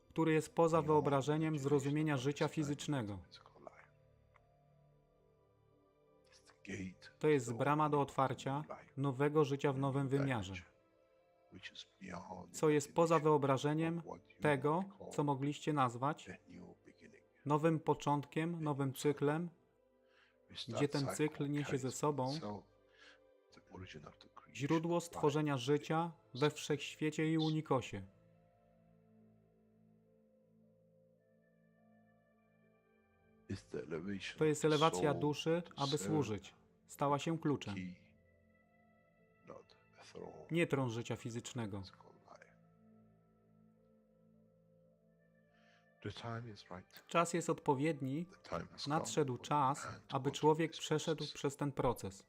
który jest poza wyobrażeniem zrozumienia życia fizycznego. To jest brama do otwarcia nowego życia w nowym wymiarze, co jest poza wyobrażeniem tego, co mogliście nazwać nowym początkiem, nowym cyklem, gdzie ten cykl niesie ze sobą źródło stworzenia życia we wszechświecie i unikosie. To jest elewacja duszy, aby służyć. Stała się kluczem. Nie tron życia fizycznego. Czas jest odpowiedni, nadszedł czas, aby człowiek przeszedł przez ten proces.